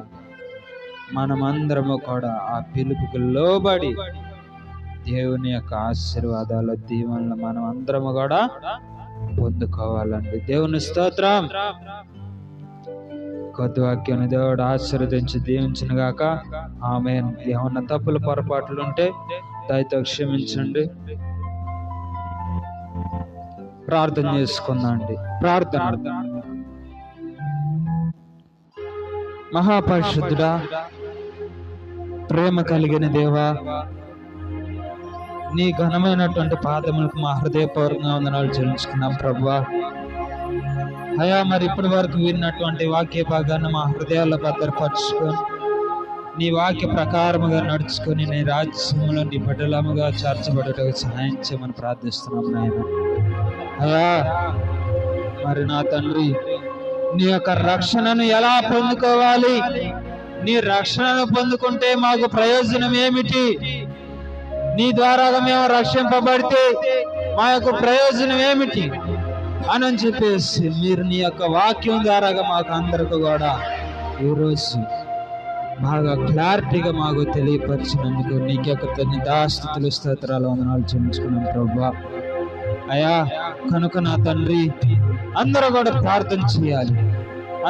మనమందరము కూడా ఆ పిలుపుకు లోబడి దేవుని యొక్క ఆశీర్వాదాలు, దీవెనలు మనం అందరము కూడా పొందుకోవాలండి. దేవుని స్తోత్రం. కొద్ది వాక్యాన్ని దేవుడు ఆశీర్వదించి దీవించిన గాక. ఆమేన్. ఏమన్నా తప్పులు పొరపాట్లు ఉంటే దయతో క్షమించండి. ప్రార్థన చేసుకుందాండి. ప్రార్థన. మహాపరిశుద్ధుడా, ప్రేమ కలిగిన దేవా, నీ ఘనమైనటువంటి పాదములకు మా హృదయపూర్వకంగా వందనాలు చెల్లించుకున్నాం ప్రభువా. అయా, మరి ఇప్పటి వరకు విన్నటువంటి వాక్య భాగాన్ని మా హృదయాల్లో భద్రపరుచుకొని నీ వాక్య ప్రకారముగా నడుచుకొని నీ రాజ్యములో నీ బిడ్డలముగా చేర్చబడటకు సహాయం చేయమని ప్రార్థిస్తున్నాం నాయన. అయా, మరి నా తండ్రి, నీ యొక్క రక్షణను ఎలా పొందుకోవాలి? నీ రక్షణను పొందుకుంటే మాకు ప్రయోజనం ఏమిటి? నీ ద్వారా మేము రక్షింపబడితే మా యొక్క ప్రయోజనం ఏమిటి? అని చెప్పేసి మీరు నీ యొక్క వాక్యం ద్వారాగా మాకు అందరికి కూడా ఈరోజు బాగా క్లారిటీగా మాకు తెలియపరిచినందుకు నీకే కృతజ్ఞతాస్తుతులు స్తోత్రాలు వందనాలు చెల్లించుకున్నాం ప్రభువా. అయ్యా కనుక నా తండ్రి అందరూ కూడా ప్రార్థన చేయాలి,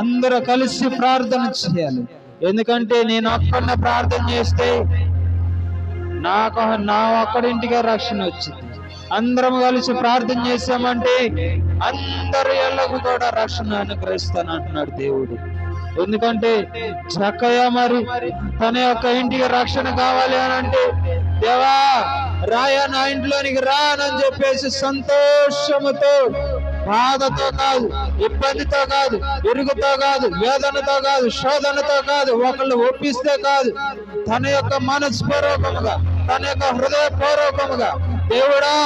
అందరూ కలిసి ప్రార్థన చేయాలి. ఎందుకంటే నేను ఒక్కడినే ప్రార్థన చేస్తే నా ఒక్కడింటిగా రక్షణ వచ్చింది. అందరం కలిసి ప్రార్థన చేసామంటే అందరి ఎళ్ళకు కూడా రక్షణ అనుగ్రహిస్తాను అంటున్నాడు దేవుడు. ఎందుకంటే చక్కయ్య మరి తన యొక్క ఇంటికి రక్షణ కావాలి అని అంటే, దేవా రాయా నా ఇంట్లోనికి రానని చెప్పేసి సంతోషముతో, బాధతో కాదు, ఇబ్బందితో కాదు, ఇరుగుతో కాదు, వేదనతో కాదు, శోధనతో కాదు, ఒకళ్ళు ఒప్పిస్తే కాదు, తన యొక్క మనస్పూర్వకముగా, తన యొక్క హృదయపూర్వకముగా దేవుడా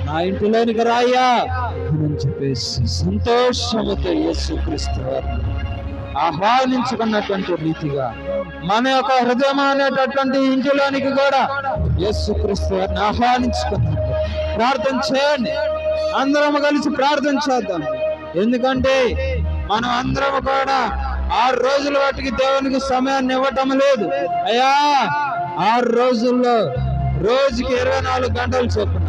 నా ఇంటిలోనికి రాయ్యా అని చెప్పేసి సంతోషముతో యేసుక్రీస్తు వారిని ఆహ్వానించుకున్నటువంటి రీతిగా మన యొక్క హృదయం అనేటటువంటి ఇంటిలోనికి కూడా యేసుక్రీస్తు వారిని ఆహ్వానించుకున్నాడు. ప్రార్థన చేయండి, అందరం కలిసి ప్రార్థన చేద్దాం. ఎందుకంటే మనం అందరం కూడా 6 రోజుల వాటికి దేవునికి సమయాన్ని ఇవ్వటం లేదు. అయ్యా 6 రోజుల్లో రోజుకి 24 గంటలు చొప్పున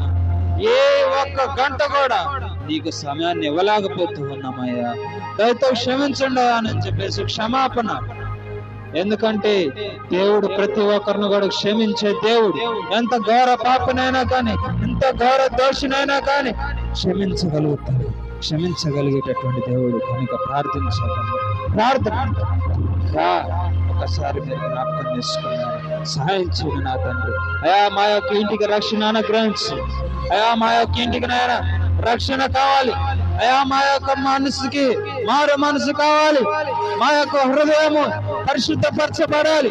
ఏ ఒక్క గంట కూడా నీకు సమయాన్ని ఇవ్వలేకపోతూ ఉన్నామయ్యా, దయతో క్షమించండి అని చెప్పేసి క్షమాపణ. ఎందుకంటే దేవుడు ప్రతి ఒక్కరిని కూడా క్షమించే దేవుడు. ఎంత ఘోర పాపనైనా కానీ, ఎంత ఘోర దోషినైనా కానీ క్షమించగలిగేటటువంటి దేవుడు. కనుక ప్రార్థన ఒకసారి మీరు జ్ఞాపకం చేసుకున్నారు. సహాయం చేయండి నా తండ్రి. అయా మా యొక్క ఇంటికి రక్షణ అనుగ్రహించు. అయా మా యొక్క ఇంటికి నాయనా రక్షణ కావాలి. అయా మా యొక్క మనసుకి మారు మనసు కావాలి. మా యొక్క హృదయము పరిశుద్ధపరచబడాలి.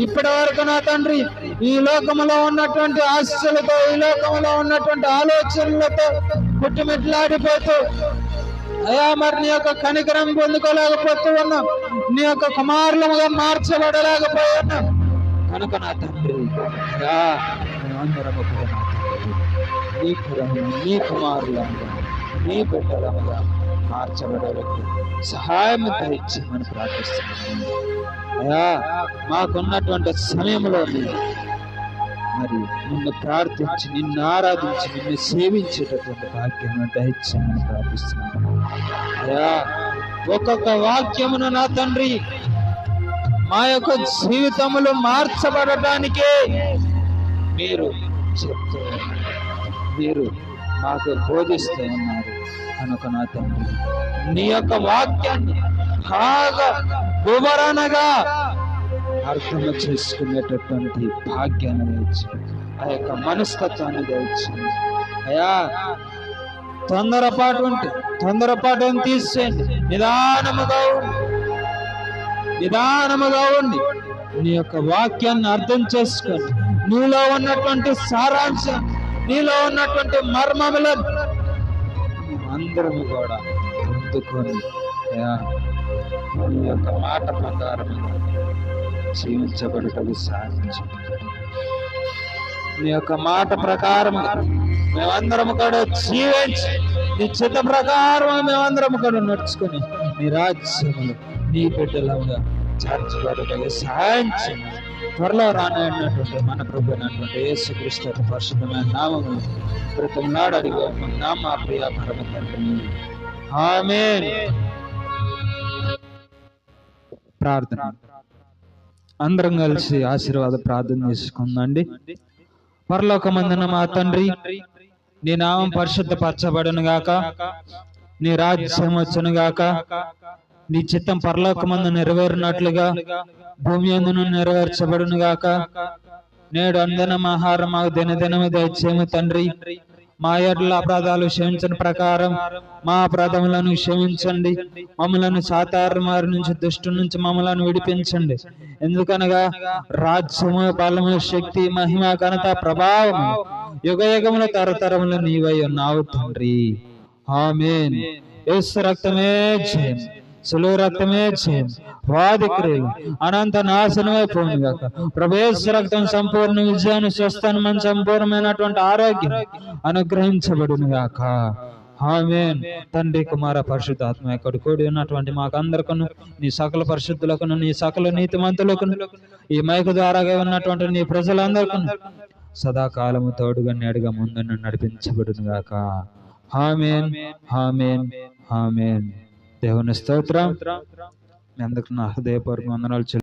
ఇప్పటి వరకు నా తండ్రి ఈ లోకంలో ఉన్నటువంటి ఆశలతో, ఈ లోకంలో ఉన్నటువంటి ఆలోచనలతో పుట్టుమిట్లాడిపోతూ అయా మరి నీ యొక్క కనికరం పొందుకోలేకపోతూ ఉన్నాం. నీ యొక్క కుమారులుగా మార్చబడలేకపోయి ఉన్నాం. కనుక నా తండ్రి మేమందరము కూడా నీ కుమారులంగా, నీ బిడ్డలంగా మార్చబడేలకు సహాయం దయచేయమని ప్రార్థిస్తున్నాను. అయా మాకున్నటువంటి సమయంలో మరి నిన్ను ప్రార్థించి, నిన్ను ఆరాధించి, నిన్ను సేవించేటటువంటి వాక్యమును దయచేయమని ప్రార్థిస్తున్నాను. అయా ఒక్కొక్క వాక్యమును నా తండ్రి మా యొక్క జీవితములు మార్చబడటానికే మీరు చెప్తూ మీరు మాకు బోధిస్తూ ఉన్నారు. కనుక నా తండ్రి నీ యొక్క వాక్యాన్ని బాగా వివరణగా అర్థం చేసుకునేటటువంటి భాగ్యాన్ని దయచి, ఆ యొక్క మనస్తత్వాన్ని దయచి. అయా తొందరపాటుని తీసేయండి. నిదానముగా ఉండి నీ యొక్క వాక్యాన్ని అర్థం చేసుకోండి. నీలో ఉన్నటువంటి సారాంశం, నీలో ఉన్నటువంటి మర్మములను అందరము కూడా పొందుకొని నీ యొక్క మాట ప్రకారముగా జీవించబడుటకు సాధించు. నీ యొక్క మాట ప్రకారముగా మేమందరం కూడా జీవించి, నీ చిత్త ప్రకారం మేమందరం కూడా నడుచుకొని నీ రాజ్యములు నీ బిడ్డలుగా చేర్చబడుటకు సాధించు. త్వరలో రానటువంటి మన ప్రభు అయినటువంటి యేసుక్రీస్తు పరిశుద్ధమైన నామములో ప్రతినాడు అడిగి మా ప్రియ పరమ తండ్రి ఆమేన్. ప్రార్థన అందరం కలిసి ఆశీర్వాద ప్రార్థన చేసుకుందండి. పరలోకమందున మా తండ్రి, నీ నామం పరిశుద్ధపరచబడును గాక, నీ రాజ్యం వచ్చును గాక, నీ చిత్తం పరలోకమందు నెరవేరినట్లుగా భూమి యందును నెరవేర్చబడును గాక. నేడు అందనం ఆహారం మాకు దినదినము దయచేయము తండ్రి. మా ఎడల అపరాధాలు క్షమించని ప్రకారం మా అపరాధములను క్షమించండి. మమ్మలను సాతారు మారి నుంచి, దుష్టు నుంచి మమ్మలను విడిపించండి. ఎందుకనగా రాజ్యము, బలము, శక్తి, మహిమ, ఘనత, ప్రభావము యుగయుగముల తరతరములు నీవై ఉన్నావు తండ్రి. ఆమేన్. యేసు రక్తమే జయం, సులువు రక్తమే జయం, వాది క్రియలు అనంత నాశనమైపోయింది గాక. ప్రభు రక్తం సంపూర్ణ విజయాన్ని, స్వస్థానం, సంపూర్ణమైనటువంటి ఆరోగ్యం అనుగ్రహించబడును గాక. ఆమేన్. తండ్రి కుమార పరిశుద్ధాత్మ ఎక్కడ కూడి ఉన్నటువంటి మాకందరికను, నీ సకల పరిశుద్ధులకును, నీ సకల నీతిమంతులకును, ఈ మైకు ద్వారాగా ఉన్నటువంటి నీ ప్రజలందరికీ సదాకాలము తోడుగా నేడుగా ముందును నడిపించబడును గాక. ఆమేన్, ఆమేన్, ఆమేన్. దేవుని స్తోత్రం. మీ అందరికీ నా హృదయపూర్వక వందనాలు.